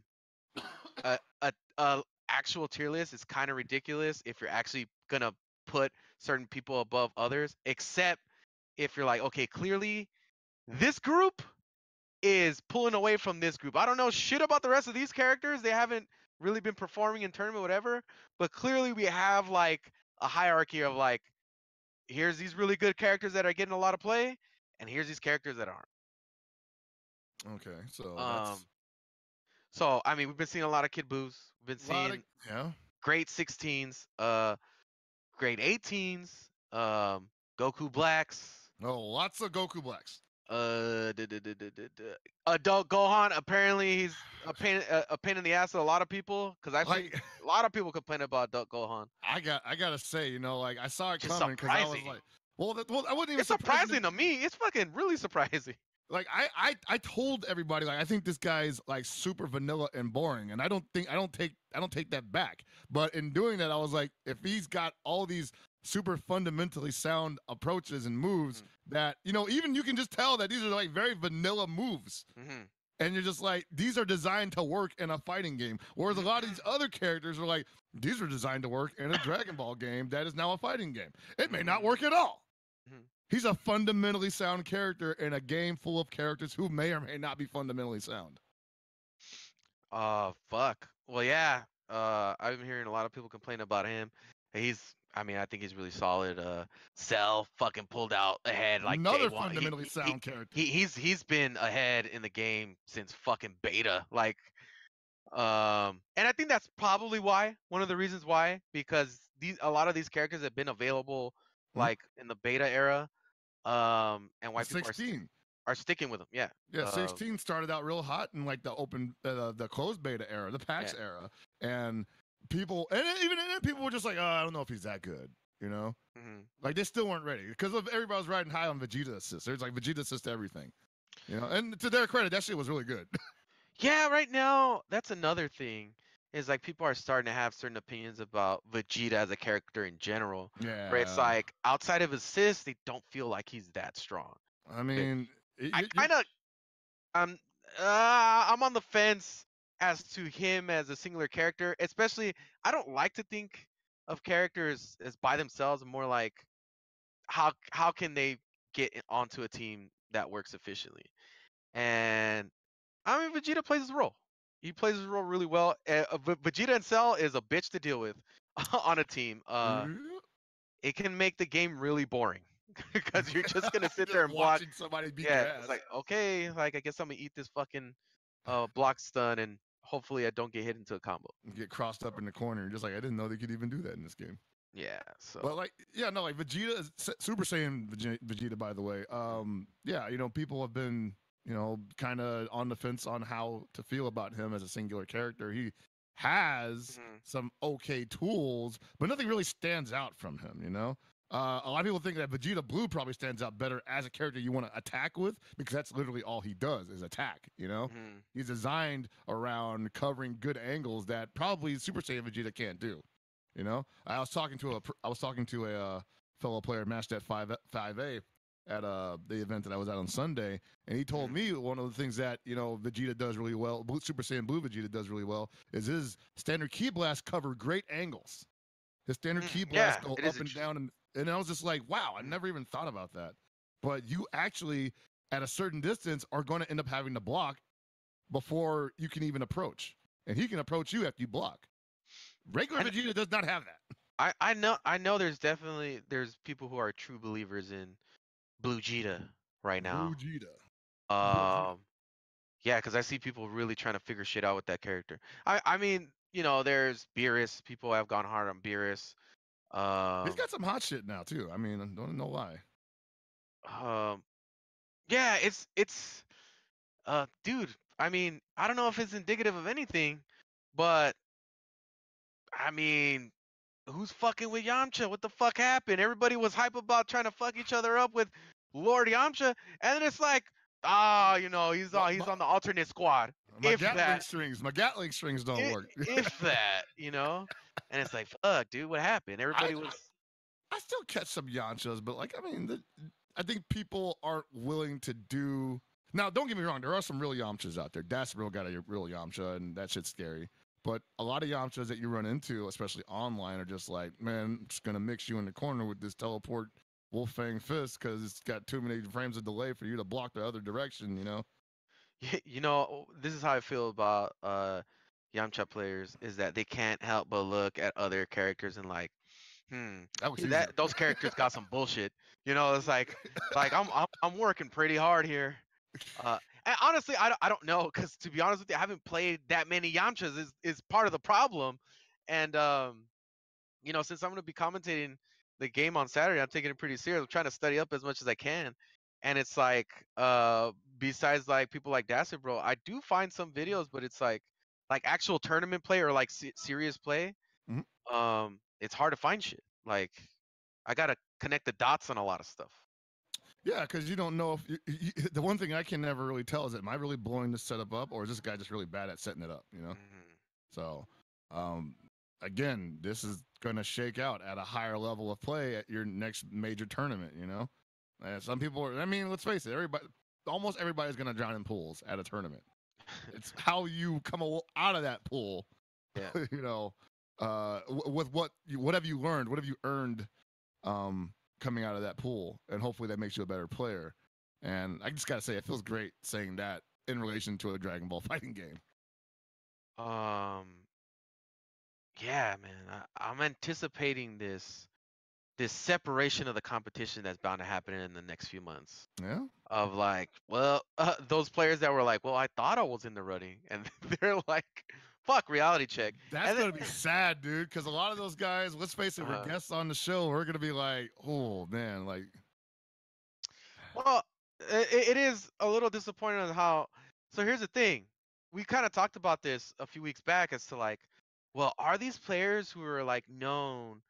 actual tier list is kind of ridiculous if you're actually gonna put certain people above others, except if you're like, okay, clearly this group is pulling away from this group. I don't know shit about the rest of these characters. They haven't really been performing in tournament, whatever. But clearly we have like a hierarchy of like, here's these really good characters that are getting a lot of play, and here's these characters that aren't. Okay, so Um, so I mean, we've been seeing a lot of Kid Boos. We've been seeing yeah, great 16s, great 18s, Goku Blacks. oh, lots of Goku Blacks. Adult Gohan. Apparently, he's a pain in the ass to a lot of people because I've seen a lot of people complain about Adult Gohan. I gotta say, you know, like I saw it Just coming because I was like, well, I wouldn't even. It's surprising to me. It's fucking really surprising. Like I told everybody, like, I think this guy's like super vanilla and boring, and I don't take that back. But in doing that, I was like, if he's got all these super fundamentally sound approaches and moves that, you know, even you can just tell that these are like very vanilla moves. And you're just like, these are designed to work in a fighting game. Whereas a lot of these other characters are like, these are designed to work in a Dragon Ball game that is now a fighting game. It may not work at all. He's a fundamentally sound character in a game full of characters who may or may not be fundamentally sound. Fuck. Well, yeah. I've been hearing a lot of people complain about him. I think he's really solid. Cell fucking pulled out ahead like another day one. fundamentally sound character. He's been ahead in the game since fucking beta. Like, and I think that's probably why, one of the reasons why, because a lot of these characters have been available like in the beta era. And why people 16 are sticking with them. Yeah. Yeah, 16 started out real hot in like the open, the closed beta era, the PAX era, and people, and even then, people were just like, oh, I don't know if he's that good, you know? Like they still weren't ready because everybody was riding high on Vegeta assist. There's like Vegeta assist to everything, you know. And to their credit, that shit was really good. Yeah, right now that's another thing. Is like people are starting to have certain opinions about Vegeta as a character in general. Yeah. Where it's like outside of assists, they don't feel like he's that strong. I mean, I'm on the fence as to him as a singular character. Especially, I don't like to think of characters as by themselves. More like how can they get onto a team that works efficiently? And I mean, Vegeta plays his role. He plays his role really well. Vegeta and Cell is a bitch to deal with on a team. It can make the game really boring because you're just gonna sit there and watching somebody beat their ass. It's like, okay, like I guess I'm gonna eat this fucking block stun and hopefully I don't get hit into a combo. Get crossed up in the corner. You're just like, I didn't know they could even do that in this game. Yeah. So. But like, yeah, no, like Vegeta is Super Saiyan Vegeta, by the way. Yeah, you know, people have been, you know, kind of on the fence on how to feel about him as a singular character. He has some okay tools, but nothing really stands out from him, you know? A lot of people think that Vegeta Blue probably stands out better as a character you want to attack with, because that's literally all he does is attack, you know? He's designed around covering good angles that probably Super Saiyan Vegeta can't do, you know? I was talking to a fellow player, Matched at 5A, at the event that I was at on Sunday, and he told me one of the things that, you know, Vegeta does really well, Super Saiyan Blue Vegeta does really well, is his standard ki blast cover great angles. His standard ki blast go up and down, and I was just like, wow, I never even thought about that. But you actually, at a certain distance, are going to end up having to block before you can even approach, and he can approach you after you block. Regular Vegeta does not have that. I know there's people who are true believers in Blue Vegeta right now. Blue Vegeta. Yeah, because I see people really trying to figure shit out with that character. I mean, you know, there's Beerus. People have gone hard on Beerus. He's got some hot shit now too. I mean, I don't know why. Yeah, it's dude. I mean, I don't know if it's indicative of anything, but I mean, who's fucking with Yamcha? What the fuck happened? Everybody was hype about trying to fuck each other up with Lord Yamcha, and then it's like, you know, he's on the alternate squad. My Gatling strings don't work. If that, you know, and it's like, fuck, dude, what happened? Everybody was. I still catch some Yamchas, but like, I mean, I think people aren't willing to do. Now, don't get me wrong, there are some real Yamchas out there. Das real got a real Yamcha, and that shit's scary. But a lot of Yamchas that you run into, especially online, are just like, man, I'm just gonna mix you in the corner with this teleport Wolfang fist because it's got too many frames of delay for you to block the other direction. You know. You know, this is how I feel about Yamcha players is that they can't help but look at other characters and like, That looks easier. those characters got some bullshit. You know, it's like I'm working pretty hard here. And honestly, I don't know because to be honest with you, I haven't played that many Yamchas is part of the problem. And you know, since I'm going to be commentating the game on Saturday, I'm taking it pretty serious. I'm trying to study up as much as I can. And it's like, besides like people like Dasser, bro, I do find some videos, but it's like actual tournament play or like serious play. Mhm. It's hard to find shit. Like, I gotta connect the dots on a lot of stuff. Yeah, because you don't know if the one thing I can never really tell is, am I really blowing this setup up, or is this guy just really bad at setting it up? You know. So, um, again, this is going to shake out at a higher level of play at your next major tournament. You know, some people are. I mean, let's face it. Almost everybody's going to drown in pools at a tournament. It's how you come out of that pool. Yeah. You know, with what have you learned? What have you earned? Coming out of that pool, and hopefully that makes you a better player. And I just gotta say, it feels great saying that in relation to a Dragon Ball fighting game. Yeah, man. I'm anticipating this separation of the competition that's bound to happen in the next few months. Yeah. Of like, well, those players that were like, well, I thought I was in the running, and they're like, fuck, reality check. That's And gonna be sad, dude, because a lot of those guys, let's face it, we're guests on the show. We're gonna be like, oh man, like. Well, it is a little disappointing on how. So here's the thing, we kind of talked about this a few weeks back as to like, well, are these players who are like known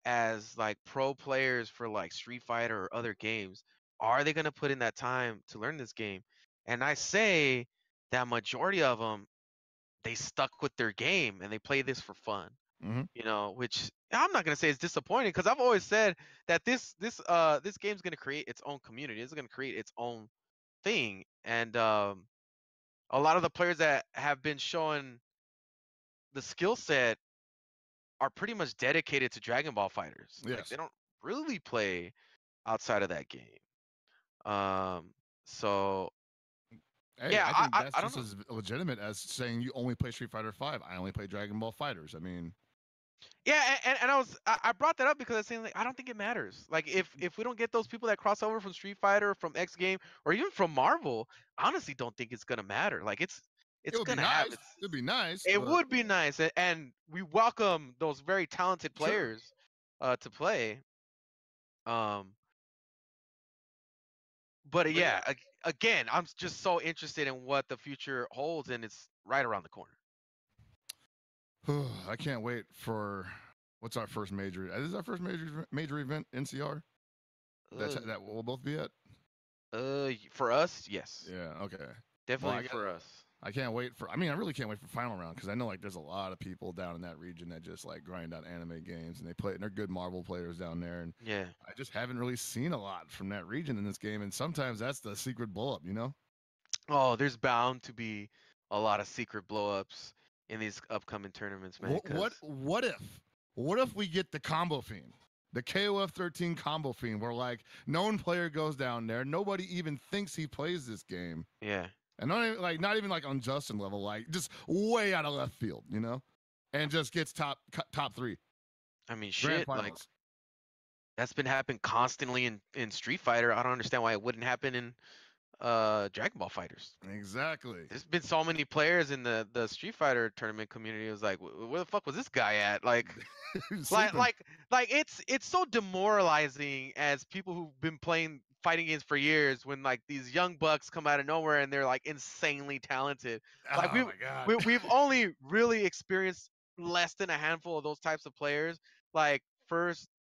as like pro players for like Street Fighter or other games, are they gonna put in that time to learn this game? And I say that majority of them, they stuck with their game and they play this for fun. Mm-hmm. You know, which I'm not gonna say is disappointing because I've always said that this game's gonna create its own community. It's gonna create its own thing, and a lot of the players that have been showing the skill set are pretty much dedicated to Dragon Ball fighters. Yes. Like they don't really play outside of that game. So hey, yeah, I think I that's don't just know. as legitimate as saying you only play Street Fighter 5. I only play Dragon Ball Fighters. I mean. Yeah, and I brought that up because I was saying like I don't think it matters. Like if we don't get those people that cross over from Street Fighter, from X Game, or even from Marvel, I honestly don't think it's gonna matter. Like it's It would be gonna have nice. It'd be nice. it But would be nice, and we welcome those very talented sure. players to play. Um, but yeah, again, I'm just so interested in what the future holds, and it's right around the corner. I can't wait for what's our first major. This is our first major event, NCR. That we'll both be at. For us, yes. Yeah. Okay. Definitely Well, for us. I can't wait for. I mean, I really can't wait for final round because I know like there's a lot of people down in that region that just like grind out anime games and they play. And they're good Marvel players down there, and Yeah. I just haven't really seen a lot from that region in this game. And sometimes that's the secret blow up, you know. Oh, there's bound to be a lot of secret blowups in these upcoming tournaments, man. What if we get the combo fiend, the KOF 13 combo fiend, where like known player goes down there, nobody even thinks he plays this game. Yeah. And not even like on Justin level, like just way out of left field, you know, and just gets top 3. I mean, Grand shit, like finals. that's been happening constantly in Street Fighter. I don't understand why it wouldn't happen in Dragon Ball Fighters. Exactly. There's been so many players in the Street Fighter tournament community. It was like, where the fuck was this guy at? Like, like it's so demoralizing as people who've been playing fighting games for years when like these young bucks come out of nowhere and they're like insanely talented. Like Oh my God. we've only really experienced less than a handful of those types of players. Like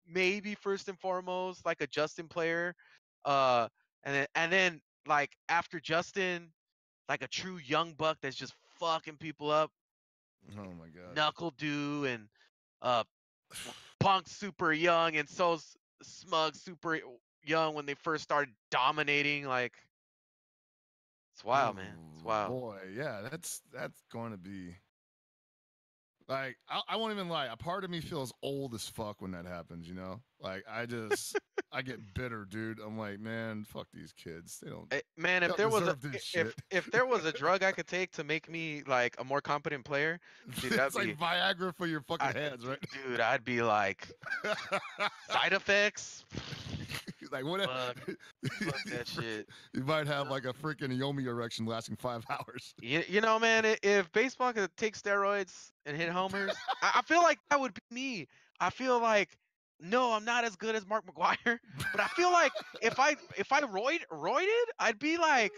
maybe first and foremost, like a Justin player, and then like after Justin, like a true young buck that's just fucking people up. Oh my God. Knuckle Dew and uh Punk super young and so Smug super young when they first started dominating. Like it's wild, man. It's wild. Boy, yeah, that's going to be. Like I won't even lie. A part of me feels old as fuck when that happens. You know, like I get bitter, dude. I'm like, man, fuck these kids. They don't Man, they don't deserve this shit. if there was a drug I could take to make me like a more competent player, dude, It's like Viagra for your fucking heads, right? Dude, I'd be like side effects. Like what? Fuck that shit. You might have like a freaking Yomi erection lasting 5 hours. You know, man, if baseball could take steroids and hit homers, I feel like that would be me. I feel like no, I'm not as good as Mark McGuire, but I feel like if I roided, I'd be like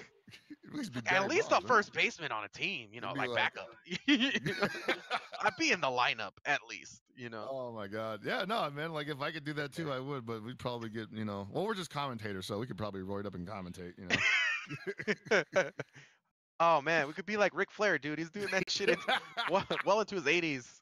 at least a first baseman on a team, you know, like backup. You know? I'd be in the lineup at least, you know. Oh my god, yeah, no, man. Like if I could do that too, I would. But we'd probably get, you know, well, we're just commentators, so we could probably roid up and commentate, you know. Oh man, we could be like Ric Flair, dude. He's doing that shit well into his 80s.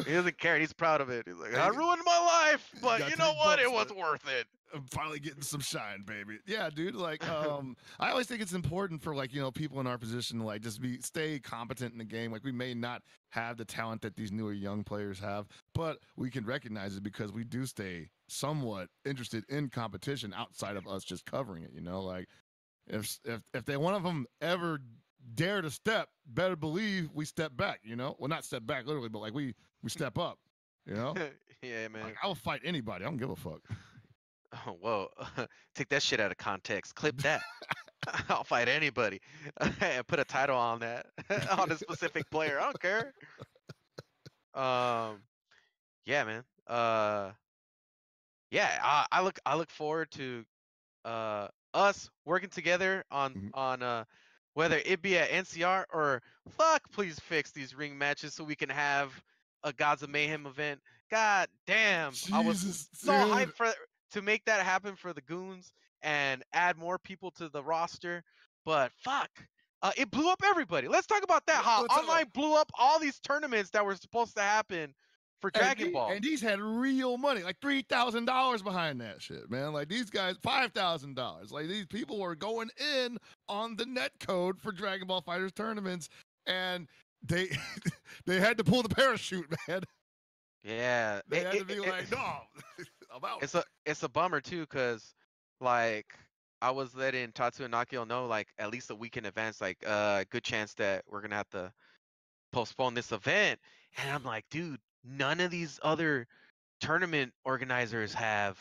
He doesn't care. He's proud of it. He's like, I ruined my life, but you know what? It was worth it. I'm finally getting some shine, baby. Yeah, dude. Like, I always think it's important for like, you know, people in our position to like just stay competent in the game. Like, we may not have the talent that these newer young players have, but we can recognize it because we do stay somewhat interested in competition outside of us just covering it. You know, like if they one of them ever dare to step, better believe we step back. You know, well, not step back literally, but like we step up. You know. Yeah, man. Like, I will fight anybody. I don't give a fuck. Oh, whoa. Take that shit out of context. Clip that. I'll fight anybody. And put a title on that. On a specific player. I don't care. Yeah, man. Yeah, I look forward to us working together on whether it be at NCR or please fix these ring matches so we can have a Gods of Mayhem event. God damn. Jesus, I was so hyped to make that happen for the Goons and add more people to the roster, but fuck, it blew up everybody. Let's talk about that. How online blew up all these tournaments that were supposed to happen for Dragon Ball. And these had real money, like $3,000 behind that shit, man. Like these guys, $5,000. Like these people were going in on the net code for Dragon Ball Fighters tournaments, and they they had to pull the parachute, man. Yeah, they had to be like, no, I'm out. It's a bummer too, cause like I was letting Tatsu and Nakio know like at least a week in advance, like good chance that we're gonna have to postpone this event, and I'm like, dude, none of these other tournament organizers have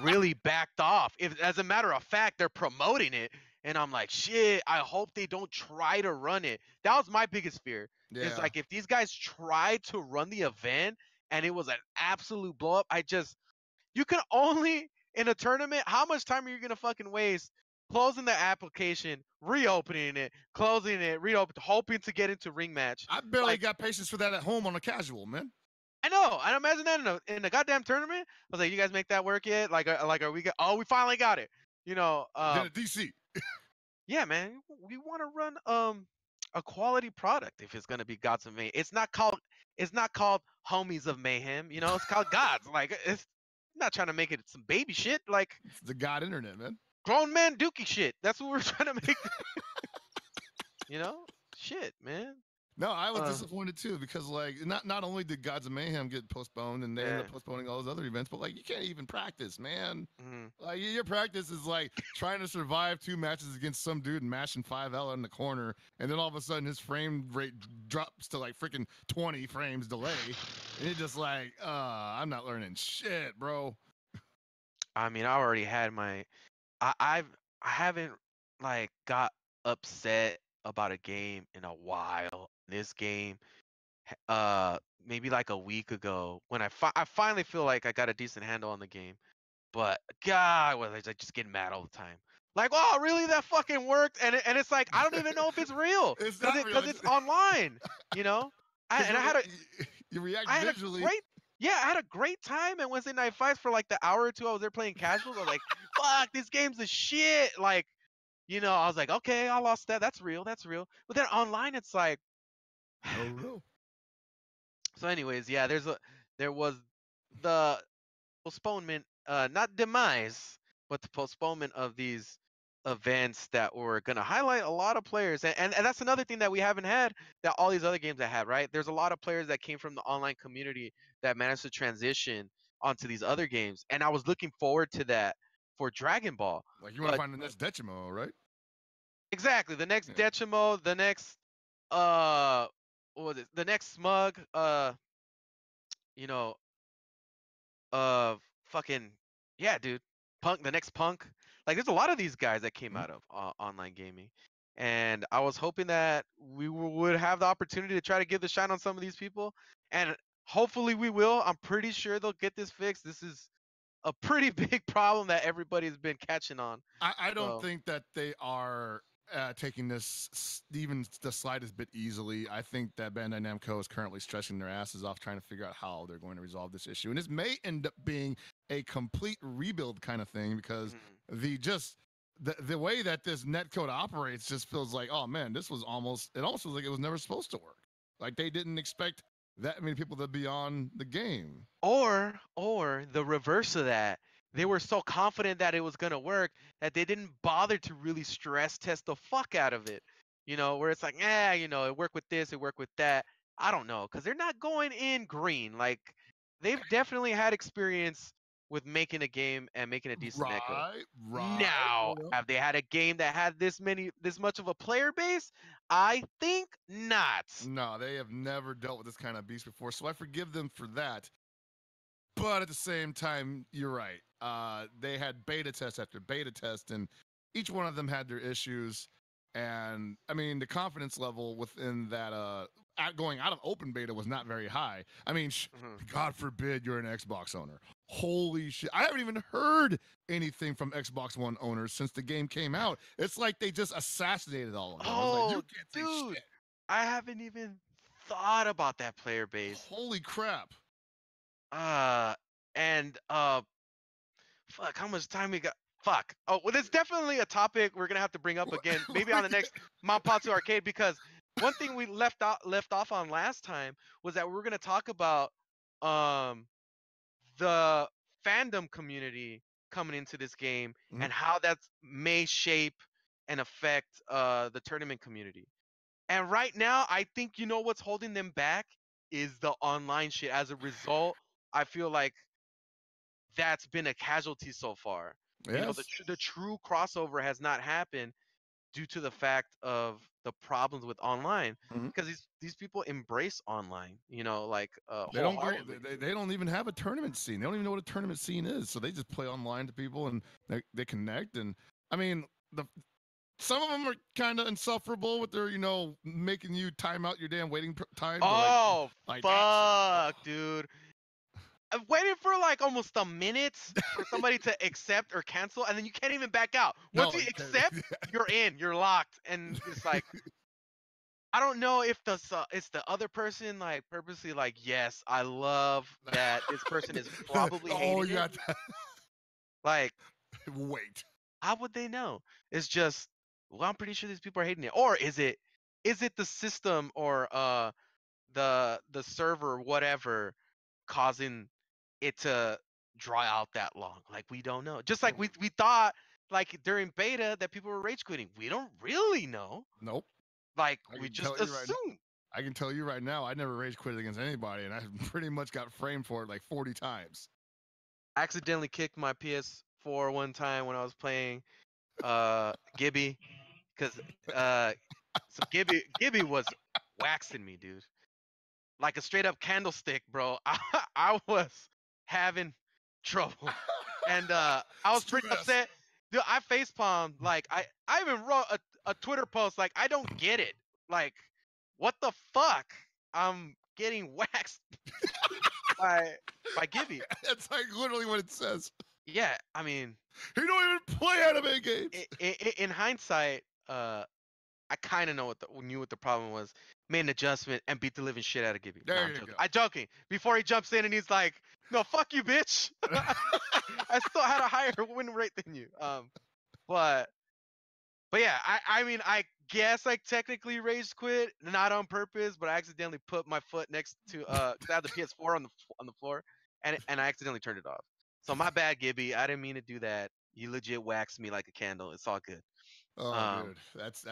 really backed off. If as a matter of fact, they're promoting it, and I'm like, shit, I hope they don't try to run it. That was my biggest fear. Yeah. It's like if these guys tried to run the event and it was an absolute blow up, you can only in a tournament, how much time are you gonna fucking waste closing the application, reopening it, closing it, reopening, hoping to get into ring match? I barely got patience for that at home on a casual, man. I know. I imagine that in a goddamn tournament. I was like, you guys make that work yet? Like are we we finally got it. You know, DC. Yeah, man. We want to run a quality product if it's gonna be Gods of Mayhem. It's not called Homies of Mayhem, you know, it's called Gods. Like it's not trying to make it some baby shit. Like it's the God internet, man. Grown man dookie shit. That's what we're trying to make. You know? Shit, man. No, I was disappointed too because like not only did Gods of Mayhem get postponed and they ended up postponing all those other events, but like you can't even practice, man. Like your practice is like trying to survive 2 matches against some dude mashing 5L in the corner, and then all of a sudden his frame rate drops to like freaking 20 frames delay, and you're just like, I'm not learning shit, bro. I mean, I already had my, I haven't like got upset about a game in a while. This game, maybe like a week ago, when I finally feel like I got a decent handle on the game, but God, was I just getting mad all the time. Like, oh, really? That fucking worked? And it's like I don't even know if it's real because it's online, you know. I had a great time at Wednesday Night Fights for like the hour or two I was there playing casuals. I was like, fuck, this game's the shit. Like, you know, I was like, okay, I lost that. That's real. But then online, it's like, oh, real. So, anyways, yeah, there was the postponement, not demise, but the postponement of these events that were going to highlight a lot of players. And that's another thing that we haven't had that all these other games have had, right? There's a lot of players that came from the online community that managed to transition onto these other games. And I was looking forward to that for Dragon Ball. Like you want to find the next Decimo, right? Exactly. The next Yeah. Decimo, the next what was it? The next Smug, you know, fucking yeah, dude. Punk, the next Punk. Like there's a lot of these guys that came out of online gaming. And I was hoping that we would have the opportunity to try to give the shine on some of these people. And hopefully we will. I'm pretty sure they'll get this fixed. This is a pretty big problem that everybody's been catching on. I don't think that they are taking this even the slightest bit easily. I think that Bandai Namco is currently stretching their asses off trying to figure out how they're going to resolve this issue. And this may end up being a complete rebuild kind of thing because the way that this netcode operates just feels like, oh man, it almost feels like it was never supposed to work. Like they didn't expect that many people to be on the game. Or the reverse of that. They were so confident that it was gonna work that they didn't bother to really stress test the fuck out of it. You know, where it's like, it worked with this, it worked with that. I don't know, because they're not going in green. Like they've definitely had experience with making a game and making a decent netcode. Right. Now, have they had a game that had this much of a player base? I think not. No, they have never dealt with this kind of beast before, so I forgive them for that. But at the same time, you're right. They had beta test after beta test, and each one of them had their issues. And I mean, the confidence level within that going out of open beta was not very high. I mean, God forbid you're an Xbox owner. Holy shit. I haven't even heard anything from Xbox One owners since the game came out. It's like they just assassinated all of them. Oh, like, you can't say dude. shit. I haven't even thought about that player base. Holy crap. Fuck, how much time we got? Fuck. Oh, well, there's definitely a topic we're gonna have to bring up again, maybe on the next Mount Paozu Arcade, because one thing we left off on last time was that we were gonna talk about the fandom community coming into this game and how that may shape and affect the tournament community. And right now, I think what's holding them back is the online shit. As a result, I feel like that's been a casualty so far. Yes. The true crossover has not happened due to the fact of the problems with online, because these people embrace online. They don't even have a tournament scene. They don't even know what a tournament scene is. So they just play online to people and they connect. And I mean, some of them are kind of insufferable with their, making you time out your damn waiting time. Oh, fuck, dude. I've waited for like almost a minute for somebody to accept or cancel, and then you can't even back out. Once you accept, you're in, you're locked, and it's like, I don't know if it's the other person like purposely like, yes, I love that this person is probably hating it. Like, wait, how would they know? It's just, well, I'm pretty sure these people are hating it, or is it the system or the server, whatever, causing it to dry out that long? Like, we don't know. Just like we thought like during beta that people were rage quitting. We don't really know. Nope. Like, we just assume. I can tell you right now, I never rage quit against anybody, and I pretty much got framed for it like 40 times. I accidentally kicked my PS4 one time when I was playing Gibby, because Gibby was waxing me, dude. Like a straight up candlestick, bro. I was having trouble, and I was pretty upset. Dude, I facepalmed. Like I even wrote a Twitter post like, I don't get it. Like, what the fuck? I'm getting waxed by Gibby. That's like literally what it says. Yeah, I mean, he don't even play anime games. In hindsight, I kind of knew what the problem was. Made an adjustment and beat the living shit out of Gibby. There you go. I'm joking. Before he jumps in and he's like, "No, fuck you, bitch." I still had a higher win rate than you. But yeah, I mean, I guess I technically rage quit, not on purpose, but I accidentally put my foot next to 'cause I had the PS4 on the floor, and I accidentally turned it off. So my bad, Gibby. I didn't mean to do that. You legit waxed me like a candle. It's all good. Oh, dude, that's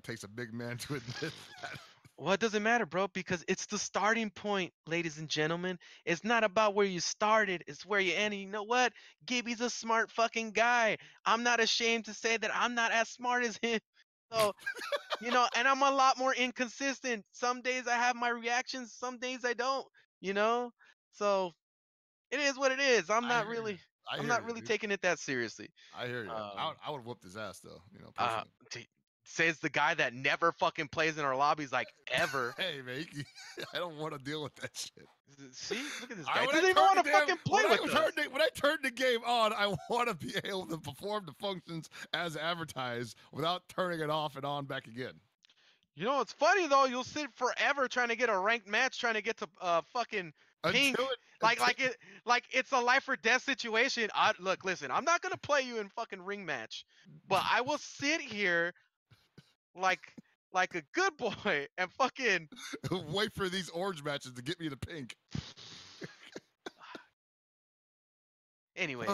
takes a big man to admit that. Well, it doesn't matter, bro, because it's the starting point, ladies and gentlemen. It's not about where you started, it's where you ended. You know what? Gibby's a smart fucking guy. I'm not ashamed to say that I'm not as smart as him. So, and I'm a lot more inconsistent. Some days I have my reactions, some days I don't, you know? So, it is what it is. I'm not really taking it that seriously. I hear you. I would whoop his ass though, Uh, personally. Says the guy that never fucking plays in our lobbies, like, ever. Hey, man, I don't want to deal with that shit. See, look at this guy. He doesn't even want to fucking play with us. When I turn the game on, I want to be able to perform the functions as advertised without turning it off and on back again. You know, it's funny though. You'll sit forever trying to get a ranked match, trying to get to fucking pink, like it's a life or death situation. Look, listen, I'm not gonna play you in fucking ring match, but I will sit here like a good boy and fucking wait for these orange matches to get me to pink. Anyways,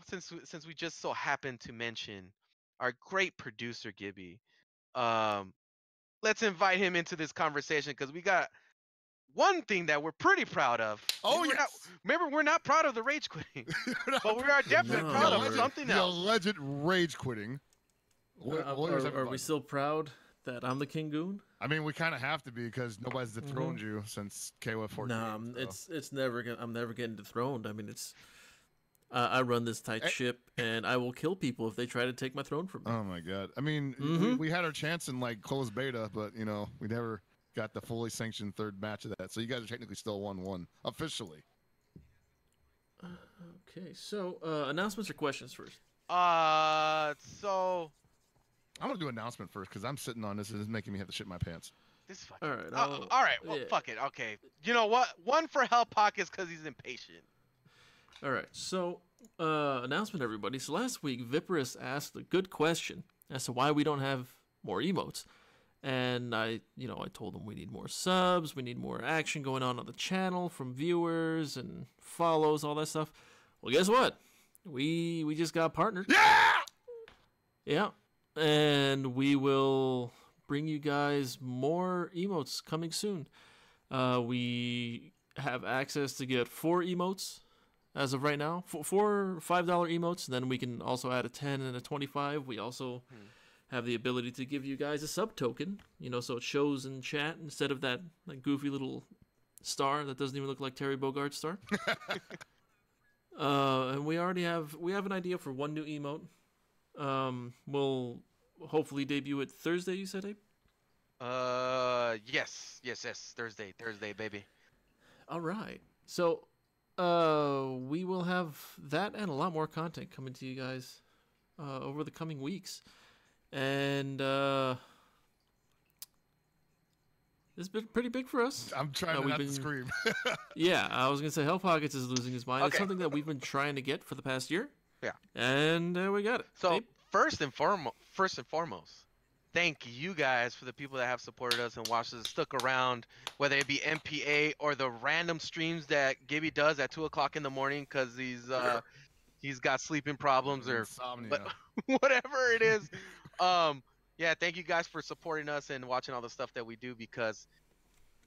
since we just so happen to mention our great producer Gibby, let's invite him into this conversation because we got one thing that we're pretty proud of. Oh, yes. We're not proud of the rage quitting, but we are definitely proud of something else. The alleged rage quitting. Are we still proud that I'm the King Goon? I mean, we kind of have to be because nobody's dethroned you since KOF 14. Nah, it's never gonna. I'm never getting dethroned. I mean, I run this tight ship, and I will kill people if they try to take my throne from me. Oh my god! I mean, we had our chance in like closed beta, but we never got the fully sanctioned third match of that. So you guys are technically still 1-1 officially. Okay, so announcements or questions first? So. I'm gonna do an announcement first because I'm sitting on this and it's making me have to shit my pants. This fucking. All right. All right. Well, fuck it. Okay. You know what? One for Hell Pockets because he's impatient. All right. So, announcement, everybody. So last week, Viperous asked a good question as to why we don't have more emotes, and I told him we need more subs, we need more action going on the channel from viewers and follows, all that stuff. Well, guess what? We just got partnered. Yeah. Yeah. And we will bring you guys more emotes coming soon. We have access to get 4 emotes as of right now. 4 $5 emotes. And then we can also add a 10 and a 25. We also have the ability to give you guys a sub token, so it shows in chat instead of that goofy little star that doesn't even look like Terry Bogart's star. And we have an idea for one new emote. We'll hopefully debut it Thursday, you said, Abe? Yes, Thursday, baby. All right. So, we will have that and a lot more content coming to you guys over the coming weeks. And it's been pretty big for us. I'm trying not to scream. Yeah, I was going to say Hell Pockets is losing his mind. Okay. It's something that we've been trying to get for the past year. Yeah. And we got it. So, Abe? first and foremost, thank you guys for the people that have supported us and watched us, stuck around, whether it be MPA or the random streams that Gibby does at 2 o'clock in the morning because he's got sleeping problems or insomnia. Whatever it is. Yeah, thank you guys for supporting us and watching all the stuff that we do because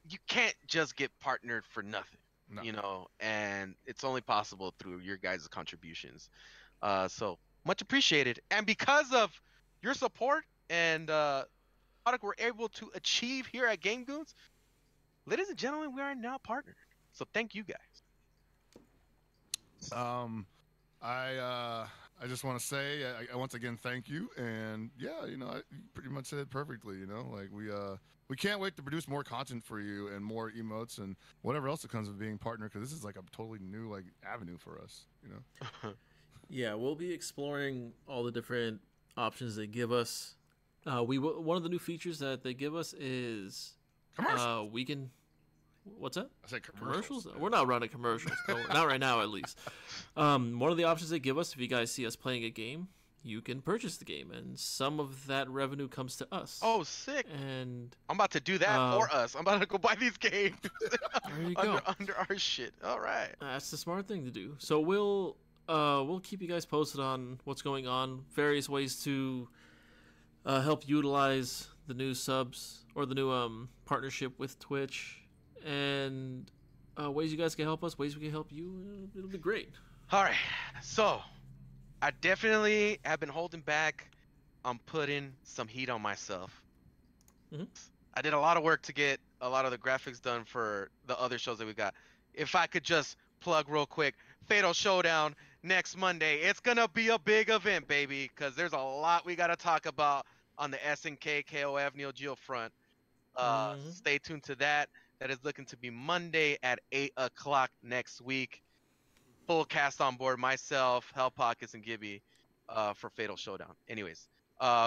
you can't just get partnered for nothing, and it's only possible through your guys' contributions. So much appreciated. And because of your support and product we're able to achieve here at Game Goons, ladies and gentlemen, we are now partnered. So thank you guys. I just want to say I once again thank you, and yeah, you pretty much said it perfectly. Like we can't wait to produce more content for you and more emotes and whatever else that comes with being partner because this is like a totally new avenue for us. Yeah, we'll be exploring all the different options they give us. One of the new features that they give us is we can. What's that? I said commercials. We're not running commercials. No, not right now, at least. One of the options they give us, if you guys see us playing a game, you can purchase the game, and some of that revenue comes to us. Oh, sick! And I'm about to do that for us. I'm about to go buy these games. There you go. Under our shit. All right. That's the smart thing to do. So we'll we'll keep you guys posted on what's going on, various ways to help utilize the new subs or the new partnership with Twitch, and ways you guys can help us, ways we can help you. It'll be great. All right, so I definitely have been holding back on putting some heat on myself. Mm-hmm. I did a lot of work to get a lot of the graphics done for the other shows that we got. If I could just plug real quick, Fatal Showdown next Monday. It's gonna be a big event, baby, because there's a lot we gotta talk about on the SNK KOF Neo Geo front. Stay tuned to that. That is looking to be Monday at 8 o'clock next week. Full cast on board, myself, Hell Pockets, and Gibby for Fatal Showdown. Anyways,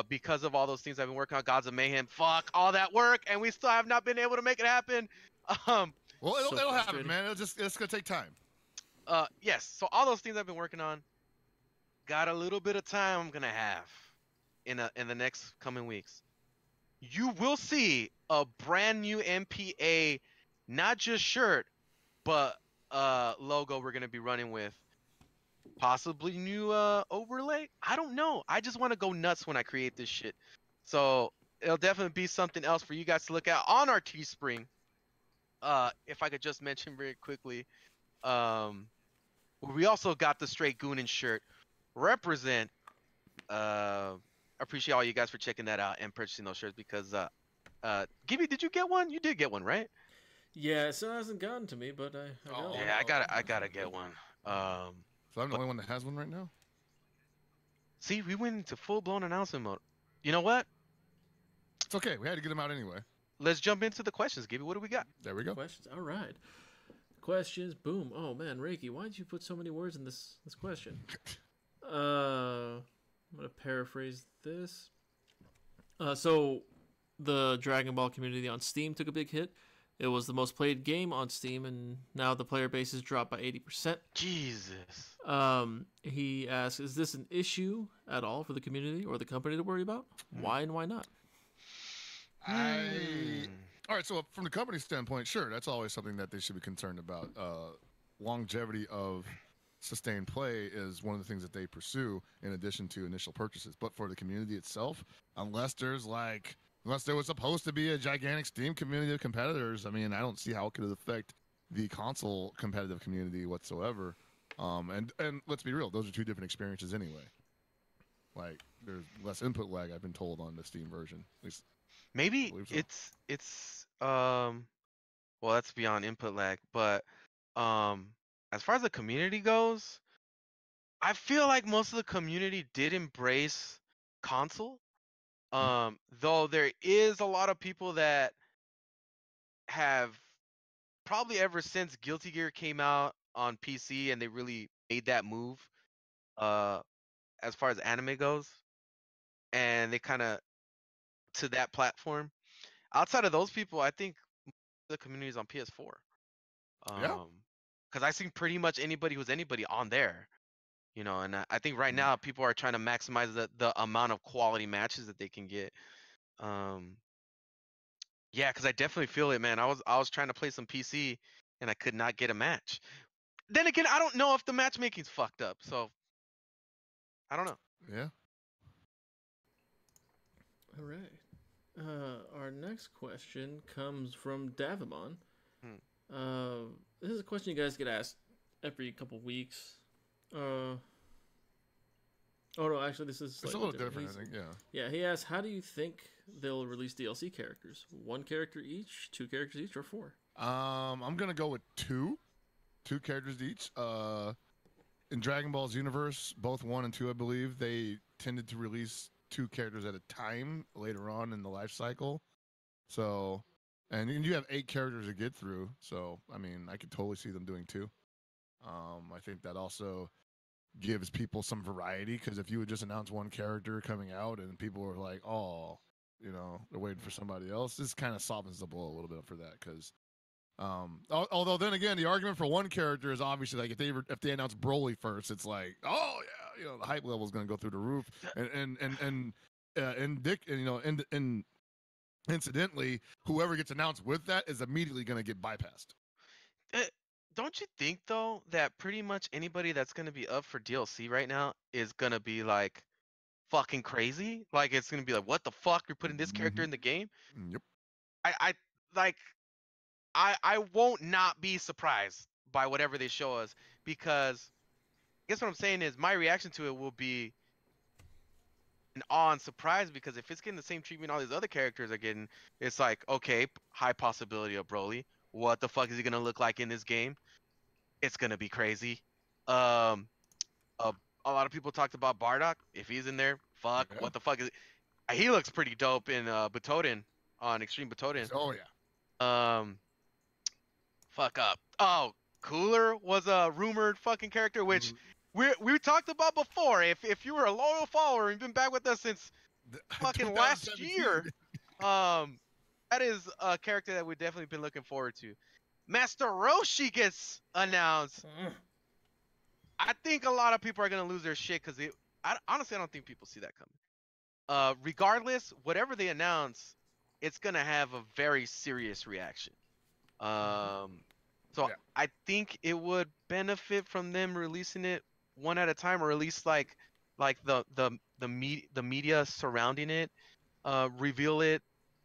because of all those things I've been working on, Gods of Mayhem, fuck all that work, and we still have not been able to make it happen. Well, it'll happen, man. It's gonna take time. Yes. So all those things I've been working on, got a little bit of time I'm gonna have in the next coming weeks. You will see a brand new MPA, not just shirt, but logo we're gonna be running with. Possibly new overlay. I don't know. I just want to go nuts when I create this shit. So it'll definitely be something else for you guys to look at on our Teespring. If I could just mention very quickly, we also got the Straight Goonin shirt. Represent. Appreciate all you guys for checking that out and purchasing those shirts because Gibby, did you get one? You did get one, right? Yeah, it still hasn't gotten to me, but I got one. Yeah, I gotta get one. So I'm the only one that has one right now? See, we went into full-blown announcement mode. You know what? It's okay. We had to get them out anyway. Let's jump into the questions, Gibby. What do we got? There we go. Questions. All right. Questions. Boom. Oh man, Reiki, why did you put so many words in this question? I'm gonna paraphrase this. So the Dragon Ball community on Steam took a big hit. It was the most played game on Steam, and now the player base has dropped by 80%. Jesus. He asks, is this an issue at all for the community or the company to worry about? Why and why not? All right, so from the company standpoint, sure, that's always something that they should be concerned about. Longevity of sustained play is one of the things that they pursue in addition to initial purchases. But for the community itself, unless there was supposed to be a gigantic Steam community of competitors, I mean, I don't see how it could affect the console competitive community whatsoever. And let's be real, those are two different experiences anyway. Like, there's less input lag, I've been told, on the Steam version. At least maybe so. it's well, that's beyond input lag, but as far as the community goes, I feel like most of the community did embrace console. Though there is a lot of people that have probably ever since Guilty Gear came out on PC and they really made that move as far as anime goes, and they kind of to that platform. Outside of those people, I think the community is on PS4. Yeah. Because I see pretty much anybody who's anybody on there, you know, and I think right now people are trying to maximize the amount of quality matches that they can get. Yeah, because I definitely feel it, man. I was trying to play some PC and I could not get a match. Then again, I don't know if the matchmaking's fucked up, so I don't know. Yeah. All right. Our next question comes from Davimon. This is a question you guys get asked every couple weeks. Oh no, actually, this is it's a little different, I think. Yeah. Yeah, he asks, how do you think they'll release DLC characters? 1 character each, 2 characters each, or 4? I'm gonna go with 2 characters each. In Dragon Ball's universe, both 1 and 2, I believe, they tended to release 2 characters at a time later on in the life cycle. So, and you have 8 characters to get through. So, I mean, I could totally see them doing 2. I think that also gives people some variety, because if you would just announce 1 character coming out and people are like, oh, you know, they're waiting for somebody else, this kind of softens the blow a little bit for that. Because although then again, the argument for 1 character is obviously like if they announce Broly first, it's like, oh yeah, you know, the hype level is going to go through the roof, and incidentally, whoever gets announced with that is immediately going to get bypassed. don't you think though that pretty much anybody that's gonna be up for DLC right now is gonna be like fucking crazy? Like it's gonna be like, what the fuck? You're putting this character in the game? Yep. I like I won't not be surprised by whatever they show us because I guess what I'm saying is my reaction to it will be an awe and surprise because if it's getting the same treatment all these other characters are getting, it's like, okay, high possibility of Broly. What the fuck is he gonna look like in this game? It's gonna be crazy. Um, a, a lot of people talked about Bardock. If he's in there, fuck, Yeah. what the fuck is? He looks pretty dope in Butoden on Extreme Butoden. Oh yeah. Fuck up. Oh, Cooler was a rumored fucking character, which we talked about before. If you were a loyal follower and been back with us since fucking last year, that is a character that we've definitely been looking forward to. Master Roshi gets announced. I think a lot of people are gonna lose their shit because honestly I don't think people see that coming. Regardless, whatever they announce, it's gonna have a very serious reaction. So Yeah. I think it would benefit from them releasing it one at a time, or at least like the media surrounding it, reveal it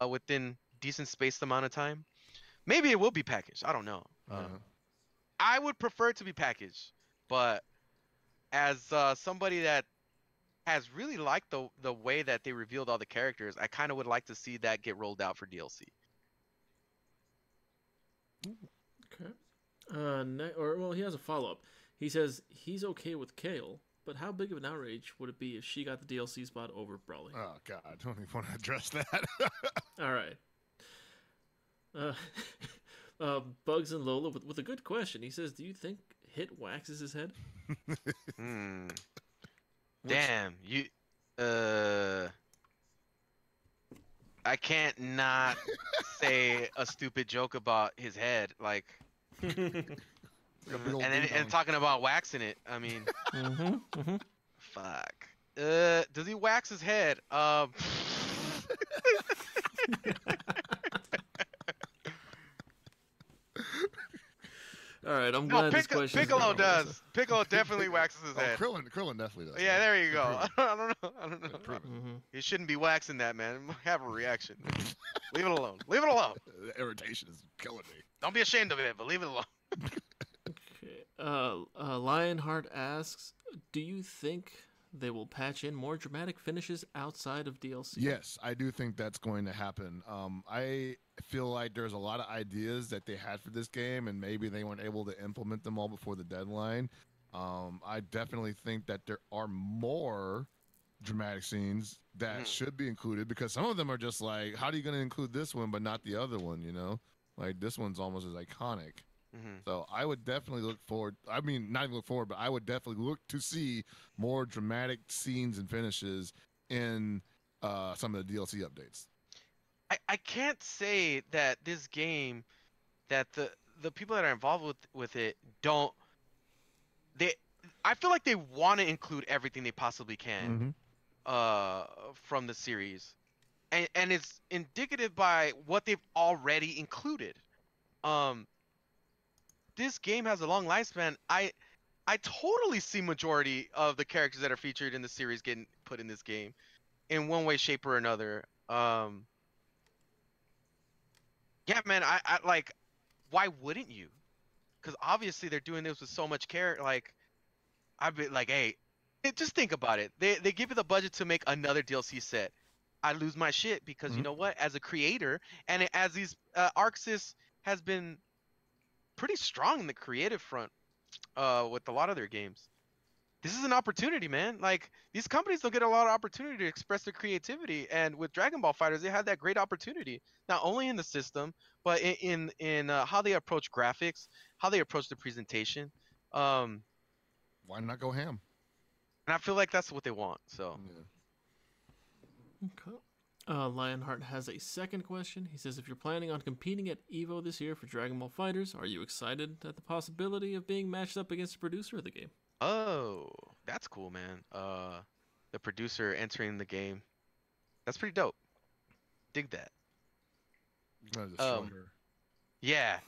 within decent spaced amount of time. Maybe it will be packaged. I don't know. I would prefer it to be packaged, but as somebody that has really liked the way that they revealed all the characters, I kind of would like to see that get rolled out for DLC. Okay. Well, he has a follow up. He says he's okay with Kale, but how big of an outrage would it be if she got the DLC spot over Brawley? Oh god, I don't even want to address that. All right. Bugs and Lola with a good question. He says, "Do you think Hit waxes his head?" Damn, you. I can't not say a stupid joke about his head, like. And talking about waxing it. I mean. Fuck. Does he wax his head? All right, I'm glad this question. Piccolo does. Piccolo definitely waxes his head. Krillin definitely does. Yeah, there you go. I don't know. He shouldn't be waxing that, man. Have a reaction. Leave it alone. Leave it alone. The irritation is killing me. Don't be ashamed of it, but leave it alone. Okay. Lionheart asks, "Do you think they will patch in more dramatic finishes outside of DLC?" Yes, I do think that's going to happen. I feel like there's a lot of ideas that they had for this game, and maybe they weren't able to implement them all before the deadline. I definitely think that there are more dramatic scenes that should be included, because some of them are just like, how are you going to include this one but not the other one, you know? Like, this one's almost as iconic. So I would definitely look forward. I mean, not even look forward, but I would definitely look to see more dramatic scenes and finishes in some of the DLC updates. I can't say that this game, that the people that are involved with it don't. I feel like they want to include everything they possibly can from the series, and it's indicative by what they've already included. This game has a long lifespan. I totally see majority of the characters that are featured in the series getting put in this game in one way, shape, or another. Yeah, man, I like, why wouldn't you? Because obviously they're doing this with so much care. Like, I'd be like, hey, just think about it. They give you the budget to make another DLC set. I lose my shit because you know what? As a creator, and as these ArcSys has been pretty strong in the creative front with a lot of their games. This is an opportunity, man. Like, these companies don't get a lot of opportunity to express their creativity, and with Dragon Ball FighterZ, they had that great opportunity, not only in the system, but in how they approach graphics, how they approach the presentation. Why not go ham? And I feel like that's what they want. So. Yeah. Okay. Lionheart has a second question. He says, if you're planning on competing at EVO this year for Dragon Ball FighterZ, are you excited at the possibility of being matched up against the producer of the game? Oh, that's cool, man. The producer entering the game. That's pretty dope. Dig that. Just show her. Yeah.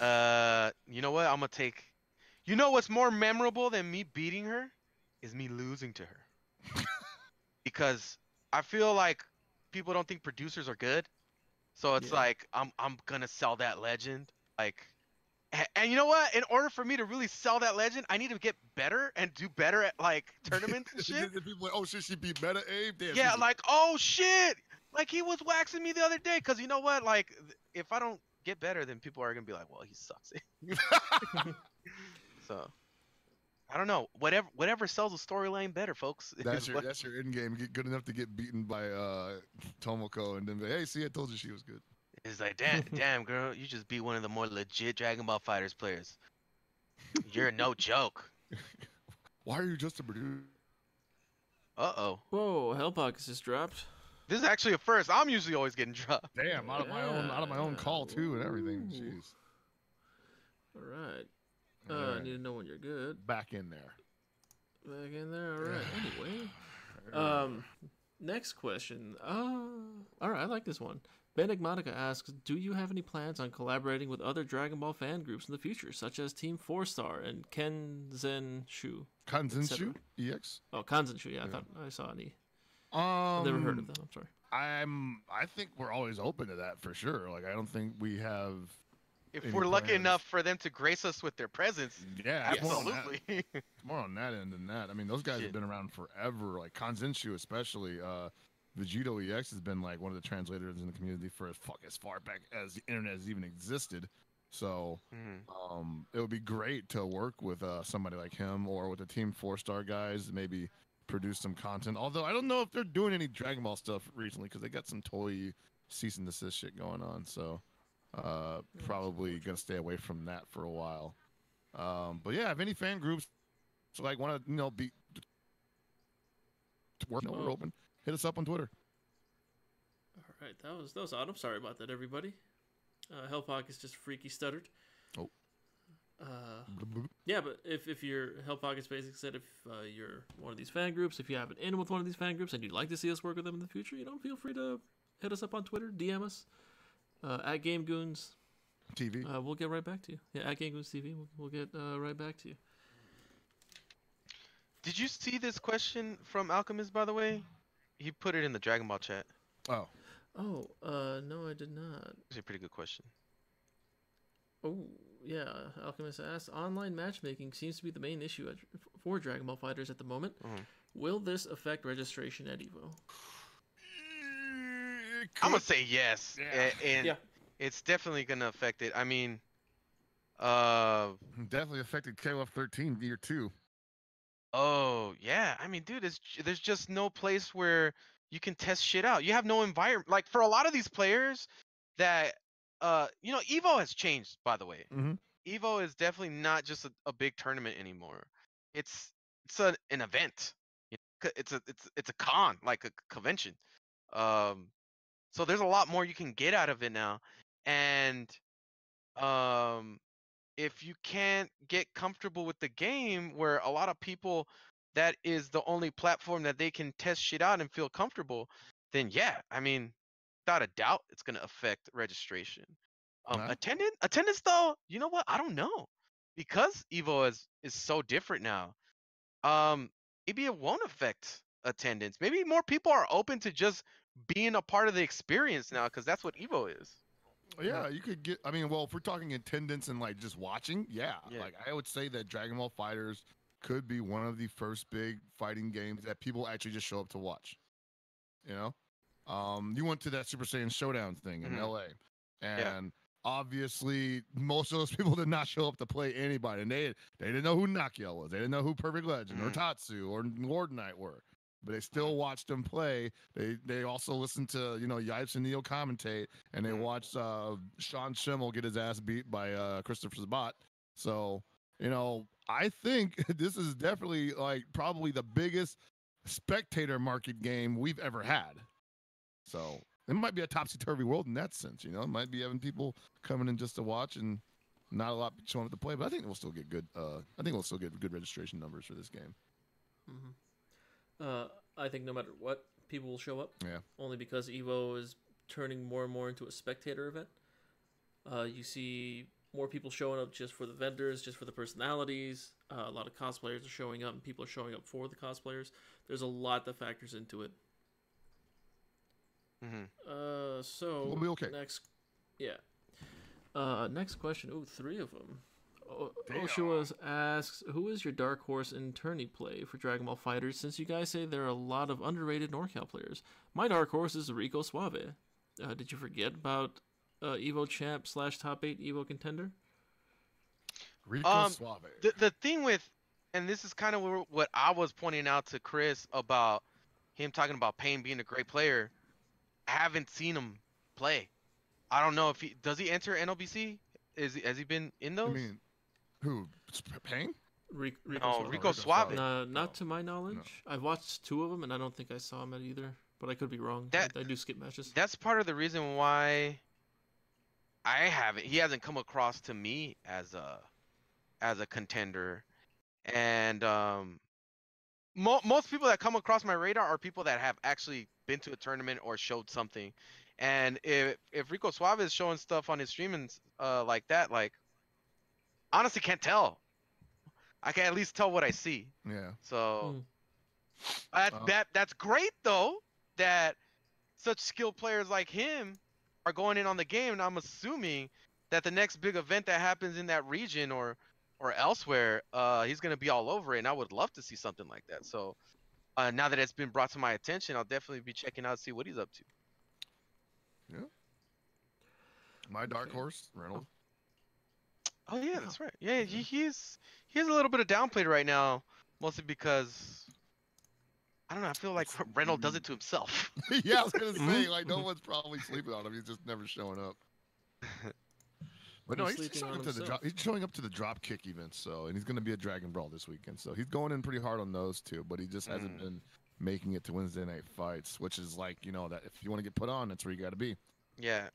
You know what? I'm gonna take. You know what's more memorable than me beating her is me losing to her. Because I feel like people don't think producers are good. So it's Yeah. like I'm gonna sell that legend. Like and you know what? In order for me to really sell that legend, I need to get better and do better at like tournaments and shit. The people like, oh shit, she beat Meta Abe. Damn, Yeah, she's like oh shit, like he was waxing me the other day. Cause you know what? Like if I don't get better, then people are gonna be like, well, he sucks. So I don't know. Whatever sells a storyline better, folks. that's is what- your end game. Get good enough to get beaten by Tomoko, and then be, hey, see, I told you she was good. It's like damn girl, you just beat one of the more legit Dragon Ball Fighters players. You're no joke. Why are you just a producer? Uh-oh. Whoa, Hellpox just dropped. This is actually a first. I'm usually always getting dropped. Damn, out of my own call too, and everything. Ooh. Jeez. All right. All I need to know when you're good. Back in there. Back in there. All right. Anyway, next question. All right. I like this one. Benigmatica asks, do you have any plans on collaborating with other Dragon Ball fan groups in the future, such as Team 4-Star and Kenzenshu? Kanzenshu EX. Oh, Kanzenshu. Yeah, I thought I saw any. I've I've never heard of them. I'm sorry. I think we're always open to that for sure. Like I don't think we have. If any we're lucky plans. enough for them to grace us with their presence, Yeah, it's more on that- absolutely. it's more on that end than that. I mean, those guys Shit. have been around forever. Like Kanzenshu, especially. Vegito EX has been like one of the translators in the community for as far back as the internet has even existed. So, it would be great to work with somebody like him or with the Team 4-Star guys. Maybe produce some content. Although I don't know if they're doing any Dragon Ball stuff recently because they got some toy cease and desist shit going on. So, probably gonna stay away from that for a while. But yeah, if any fan groups like want to be work, we're open. Hit us up on Twitter. All right, that was odd. I'm sorry about that, everybody. Hellpox is just freaky stuttered. Oh. Yeah, but if you're Hellpockets basically said if you're one of these fan groups, if you have an in with one of these fan groups and you'd like to see us work with them in the future, feel free to hit us up on Twitter, DM us at GameGoons TV. We'll get right back to you. Yeah, at GameGoons TV, we'll get right back to you. Did you see this question from Alchemist, by the way? He put it in the Dragon Ball chat. Oh. Oh, no, I did not. It's a pretty good question. Oh, yeah. Alchemist asks, online matchmaking seems to be the main issue for Dragon Ball Fighters at the moment. Will this affect registration at EVO? I'm gonna say yes. Yeah. And it's definitely gonna affect it. I mean, definitely affected KOF 13 year 2. Oh yeah, I mean, dude, there's just no place where you can test shit out. You have no environment. Like for a lot of these players, that Evo has changed. By the way, Evo is definitely not just a big tournament anymore. It's an event. It's a con, like a convention. So there's a lot more you can get out of it now, and if you can't get comfortable with the game where a lot of people that is the only platform that they can test shit out and feel comfortable, then yeah, I mean, without a doubt it's going to affect registration. Attendance though, you know what, I don't know, because Evo is so different now. Maybe it won't affect attendance. Maybe more people are open to just being a part of the experience now, because that's what Evo is. Yeah, you could get. I mean, well, if we're talking attendance and like just watching, yeah. Like I would say that Dragon Ball Fighters could be one of the first big fighting games that people actually just show up to watch. You went to that Super Saiyan Showdown thing in LA, and obviously most of those people did not show up to play anybody, and they didn't know who Nakia was, they didn't know who Perfect Legend or Tatsu or Lord Knight were. But they still watched them play. They also listened to Yipes and Neo commentate, and they watched Sean Schimmel get his ass beat by Christopher Sabat. So I think this is definitely like probably the biggest spectator market game we've ever had. So it might be a topsy-turvy world in that sense. It might be having people coming in just to watch and not a lot showing up to play. But I think we'll still get good. Good registration numbers for this game. I think no matter what, people will show up. Yeah. Only because Evo is turning more and more into a spectator event. You see more people showing up just for the vendors, just for the personalities. A lot of cosplayers are showing up, and people are showing up for the cosplayers. There's a lot that factors into it. So we'll be okay. Next question. Ooh, 3 of them. Damn. Oshua asks, who is your dark horse in tourney play for Dragon Ball FighterZ? Since you guys say there are a lot of underrated NorCal players, my dark horse is Rico Suave. Did you forget about Evo champ / top 8 Evo contender? Rico Suave. The thing with, and this is kind of what I was pointing out to Chris about him talking about Pain being a great player. I haven't seen him play. I don't know if does he enter NLBC? Has he been in those? I mean, who? Pain? Rico Suave. Not to my knowledge. I've watched 2 of them, and I don't think I saw him at either. But I could be wrong. I do skip matches. That's part of the reason why he hasn't come across to me as a contender. And most people that come across my radar are people that have actually been to a tournament or showed something. And if Rico Suave is showing stuff on his streamings like that, like, honestly can't tell. I can at least tell what I see. Yeah. So that's great though, that such skilled players like him are going in on the game, and I'm assuming that the next big event that happens in that region or elsewhere, he's gonna be all over it, and I would love to see something like that. So now that it's been brought to my attention, I'll definitely be checking out, see what he's up to. Yeah. My dark horse, Reynolds. Oh yeah, that's right. Yeah, he's a little bit of downplayed right now, mostly because I don't know. I feel like Reynolds does it to himself. Yeah, I was gonna say, like, no one's probably sleeping on him. He's just never showing up. But no, he's showing up to the drop kick events. So, and he's gonna be at Dragon Brawl this weekend. So he's going in pretty hard on those too. But he just hasn't been making it to Wednesday night fights, which is like, you know, that if you want to get put on, that's where you got to be. Yeah.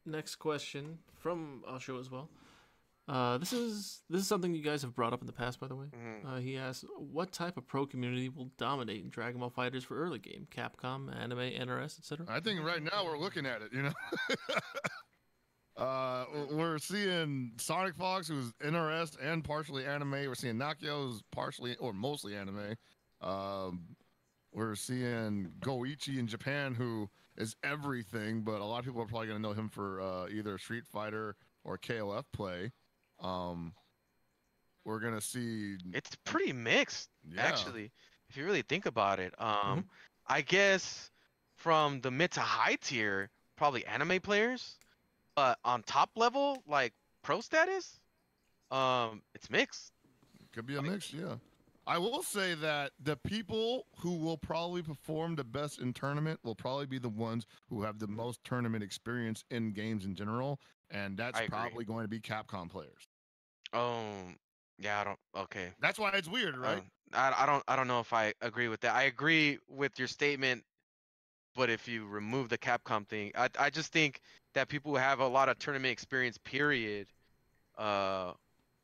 Next question from Osho as well. This is something you guys have brought up in the past, by the way. He asks, what type of pro community will dominate in Dragon Ball FighterZ for early game? Capcom, anime, NRS, etc. I think right now we're looking at it. You know, we're seeing Sonic Fox, who's NRS and partially anime. We're seeing Nakio, who's partially or mostly anime. We're seeing Goichi in Japan, who is everything, but a lot of people are probably going to know him for either Street Fighter or KOF play. We're going to see... It's pretty mixed, actually, if you really think about it. I guess from the mid to high tier, probably anime players. But on top level, like pro status, it's mixed. Could be a mix, yeah. I will say that the people who will probably perform the best in tournament will probably be the ones who have the most tournament experience in games in general, and that's probably going to be Capcom players. Yeah, I don't. Okay. That's why it's weird, right? I don't know if I agree with that. I agree with your statement, but if you remove the Capcom thing, I just think that people who have a lot of tournament experience, period,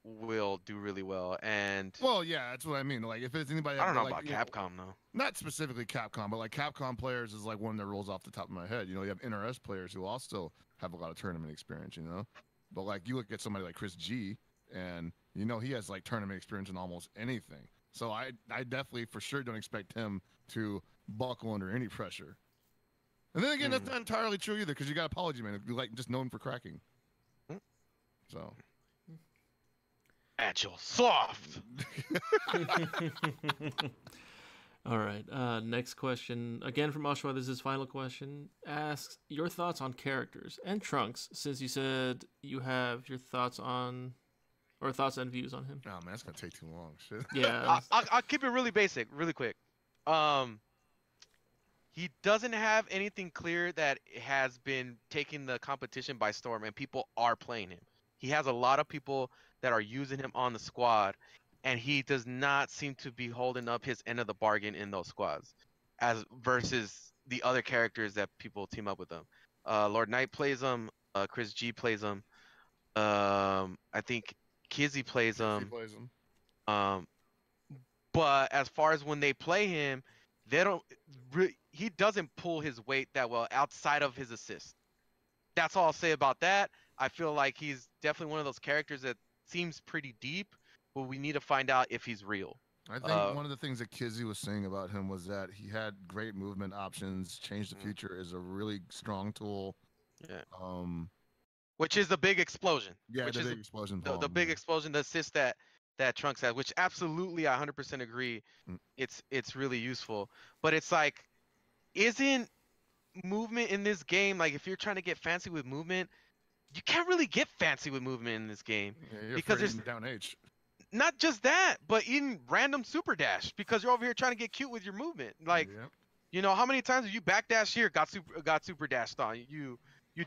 will do really well. And well, yeah, that's what I mean. Like, if it's anybody, I don't know like, about Capcom though. Not specifically Capcom, but like Capcom players is like one that rolls off the top of my head. You know, you have NRS players who also have a lot of tournament experience. You know, but like you look at somebody like Chris G, and you know he has like tournament experience in almost anything. So I definitely for sure don't expect him to buckle under any pressure. And then again, that's not entirely true either, because you got Apology Man, who like just known for cracking. So. Agile, soft. All right. Next question, again from Oshua. This is his final question. Asks your thoughts on characters and Trunks, since you said you have your thoughts on, or thoughts and views on him. Oh man, that's gonna take too long. Shit. Yeah. I'll keep it really basic, really quick. He doesn't have anything clear that has been taking the competition by storm, and people are playing him. He has a lot of people that are using him on the squad, and he does not seem to be holding up his end of the bargain in those squads, as versus the other characters that people team up with him. Lord Knight plays him. Chris G plays him. I think Kizzy plays him. But as far as when they play him, they don't. He doesn't pull his weight that well outside of his assist. that's all I'll say about that. I feel like he's definitely one of those characters that seems pretty deep, but we need to find out if he's real. I think one of the things that Kizzy was saying about him was that he had great movement options. Change the Future is a really strong tool. Yeah. Um, which is the big explosion. Yeah, which the is big explosion. The big explosion, the assist that Trunks has, which absolutely I 100% agree. It's really useful, but it's like, isn't movement in this game, like if you're trying to get fancy with movement, you can't really get fancy with movement in this game because there's down H. Not just that, but even random super dash because you're over here trying to get cute with your movement. Like, you know, how many times have you backdash here, got super dashed on? You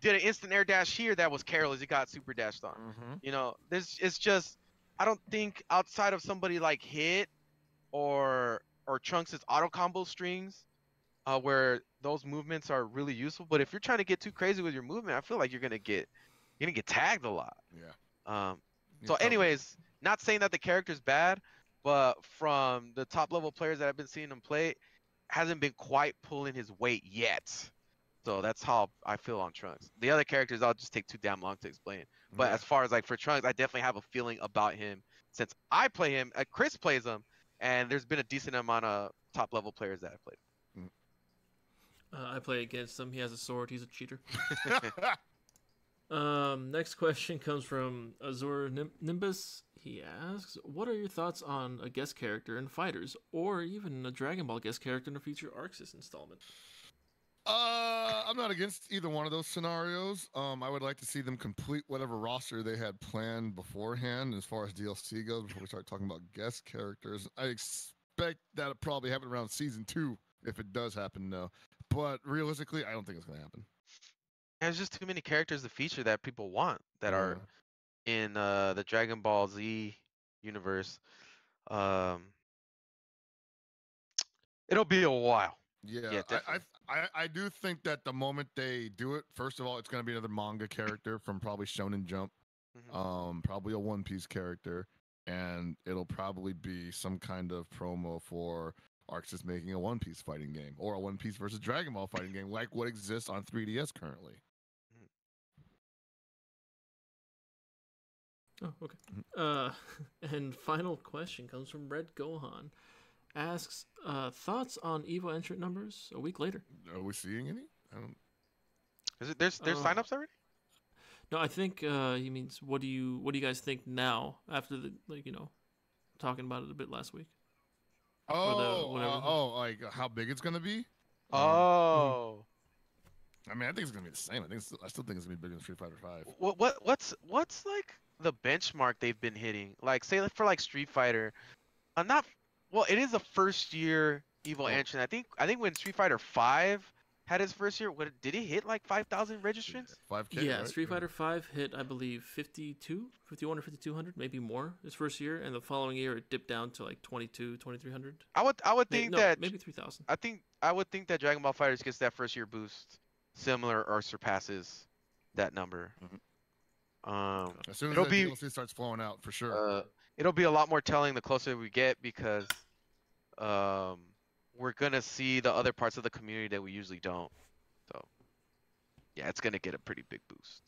did an instant air dash here that was careless, you got super dashed on. You know, it's just, I don't think outside of somebody like Hit or Trunks' auto combo strings, where those movements are really useful. But if you're trying to get too crazy with your movement, I feel like you're gonna get tagged a lot. Yeah. So anyways, not saying that the character's bad, but from the top level players that I've been seeing him play, hasn't been quite pulling his weight yet. So that's how I feel on Trunks. The other characters, I'll just take too damn long to explain. But as far as like for Trunks, I definitely have a feeling about him since I play him. Chris plays him, and there's been a decent amount of top level players that I played. I play against him. He has a sword. He's a cheater. Next question comes from Azur Nimbus. He asks, what are your thoughts on a guest character in Fighters, or even a Dragon Ball guest character in a future Arxis installment? I'm not against either one of those scenarios. I would like to see them complete whatever roster they had planned beforehand as far as DLC goes before we start talking about guest characters. I expect that'll probably happen around season 2 if it does happen, though. But realistically, I don't think it's going to happen. There's just too many characters to feature that people want that are in the Dragon Ball Z universe. It'll be a while. Yeah, I do think that the moment they do it, first of all, it's going to be another manga character from probably Shonen Jump, probably a One Piece character, and it'll probably be some kind of promo for Arxis making a One Piece fighting game or a One Piece versus Dragon Ball fighting game like what exists on 3DS currently. Oh, okay. And final question comes from Red Gohan. Asks, thoughts on Evo entrant numbers a week later? Are we seeing any? I don't... Is it there's signups already? No, I think he means what do you guys think now after the talking about it a bit last week? Like how big it's gonna be? I mean, I think it's gonna be the same. I still think it's gonna be bigger than Street Fighter 5. What's like the benchmark they've been hitting? Like say for like Street Fighter, it is a first year Evo entrant. I think when Street Fighter 5 had his first year, did it hit like 5,000 registrants? 5K. Yeah, right? Street Fighter 5 hit, I believe, 51 or 5,200, maybe more his first year, and the following year it dipped down to like 2,300. I would think that maybe 3,000. I would think that Dragon Ball FighterZ gets that first year boost similar or surpasses that number. As soon as the DLC starts flowing out, for sure. It'll be a lot more telling the closer we get because we're gonna see the other parts of the community that we usually don't. So yeah, it's gonna get a pretty big boost.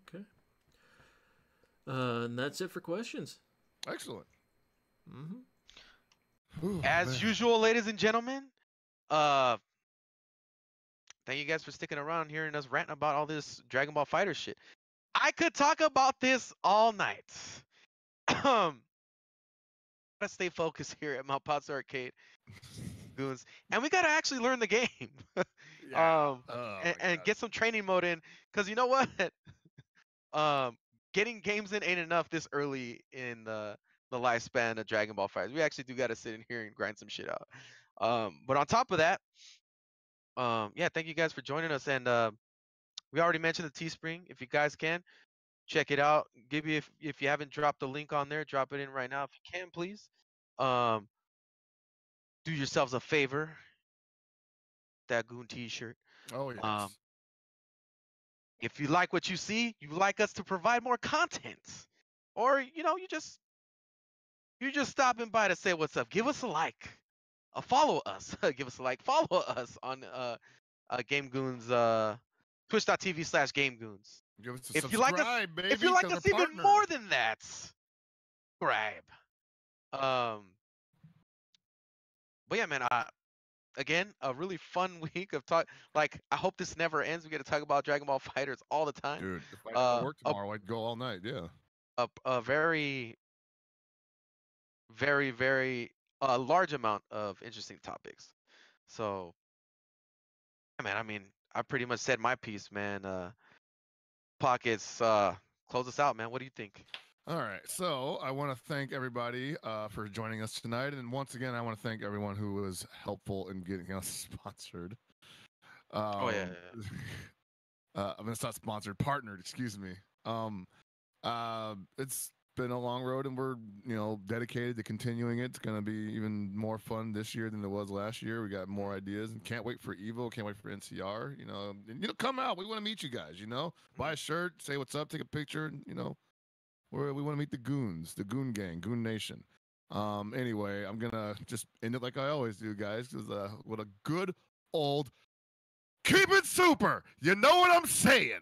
Okay. And that's it for questions. Excellent. As usual, ladies and gentlemen, thank you guys for sticking around hearing us ranting about all this Dragon Ball Fighter shit. I could talk about this all night. Gotta stay focused here at Mount Paozu Arcade, goons, and we gotta actually learn the game, and get some training mode in. Cause you know what, getting games in ain't enough this early in the lifespan of Dragon Ball FighterZ. We actually do gotta sit in here and grind some shit out. But on top of that, thank you guys for joining us, and we already mentioned the Teespring. If you guys can check it out, if you haven't dropped the link on there, drop it in right now if you can, please. Do yourselves a favor. That Goon T-shirt. Oh yes. If you like what you see, you like us to provide more content, or you just stopping by to say what's up. Give us a like, follow us. Give us a like, follow us on Game Goons twitch.tv/GameGoons. Give us a If you subscribe, like us, baby. if you like 'cause us we're even partners. more than that, subscribe. But yeah, man. Again, a really fun week of talk. Like, I hope this never ends. We get to talk about Dragon Ball Fighters all the time. Dude, if I had to work tomorrow, I'd go all night. Yeah. A very, very, very large amount of interesting topics. So, yeah, man. I mean, I pretty much said my piece, man. Pockets, close us out, man. What do you think? All right. So I want to thank everybody for joining us tonight. And once again, I want to thank everyone who was helpful in getting us sponsored. Oh yeah. I mean, it's not sponsored, partnered, excuse me. It's been a long road and we're, dedicated to continuing it. It's going to be even more fun this year than it was last year. We got more ideas and can't wait for Evo, can't wait for NCR, and, come out. We want to meet you guys, buy a shirt, say what's up, take a picture, and, we want to meet the goons, the goon gang, goon nation. Anyway, I'm going to just end it like I always do, guys, because what a good old keep it super. You know what I'm saying?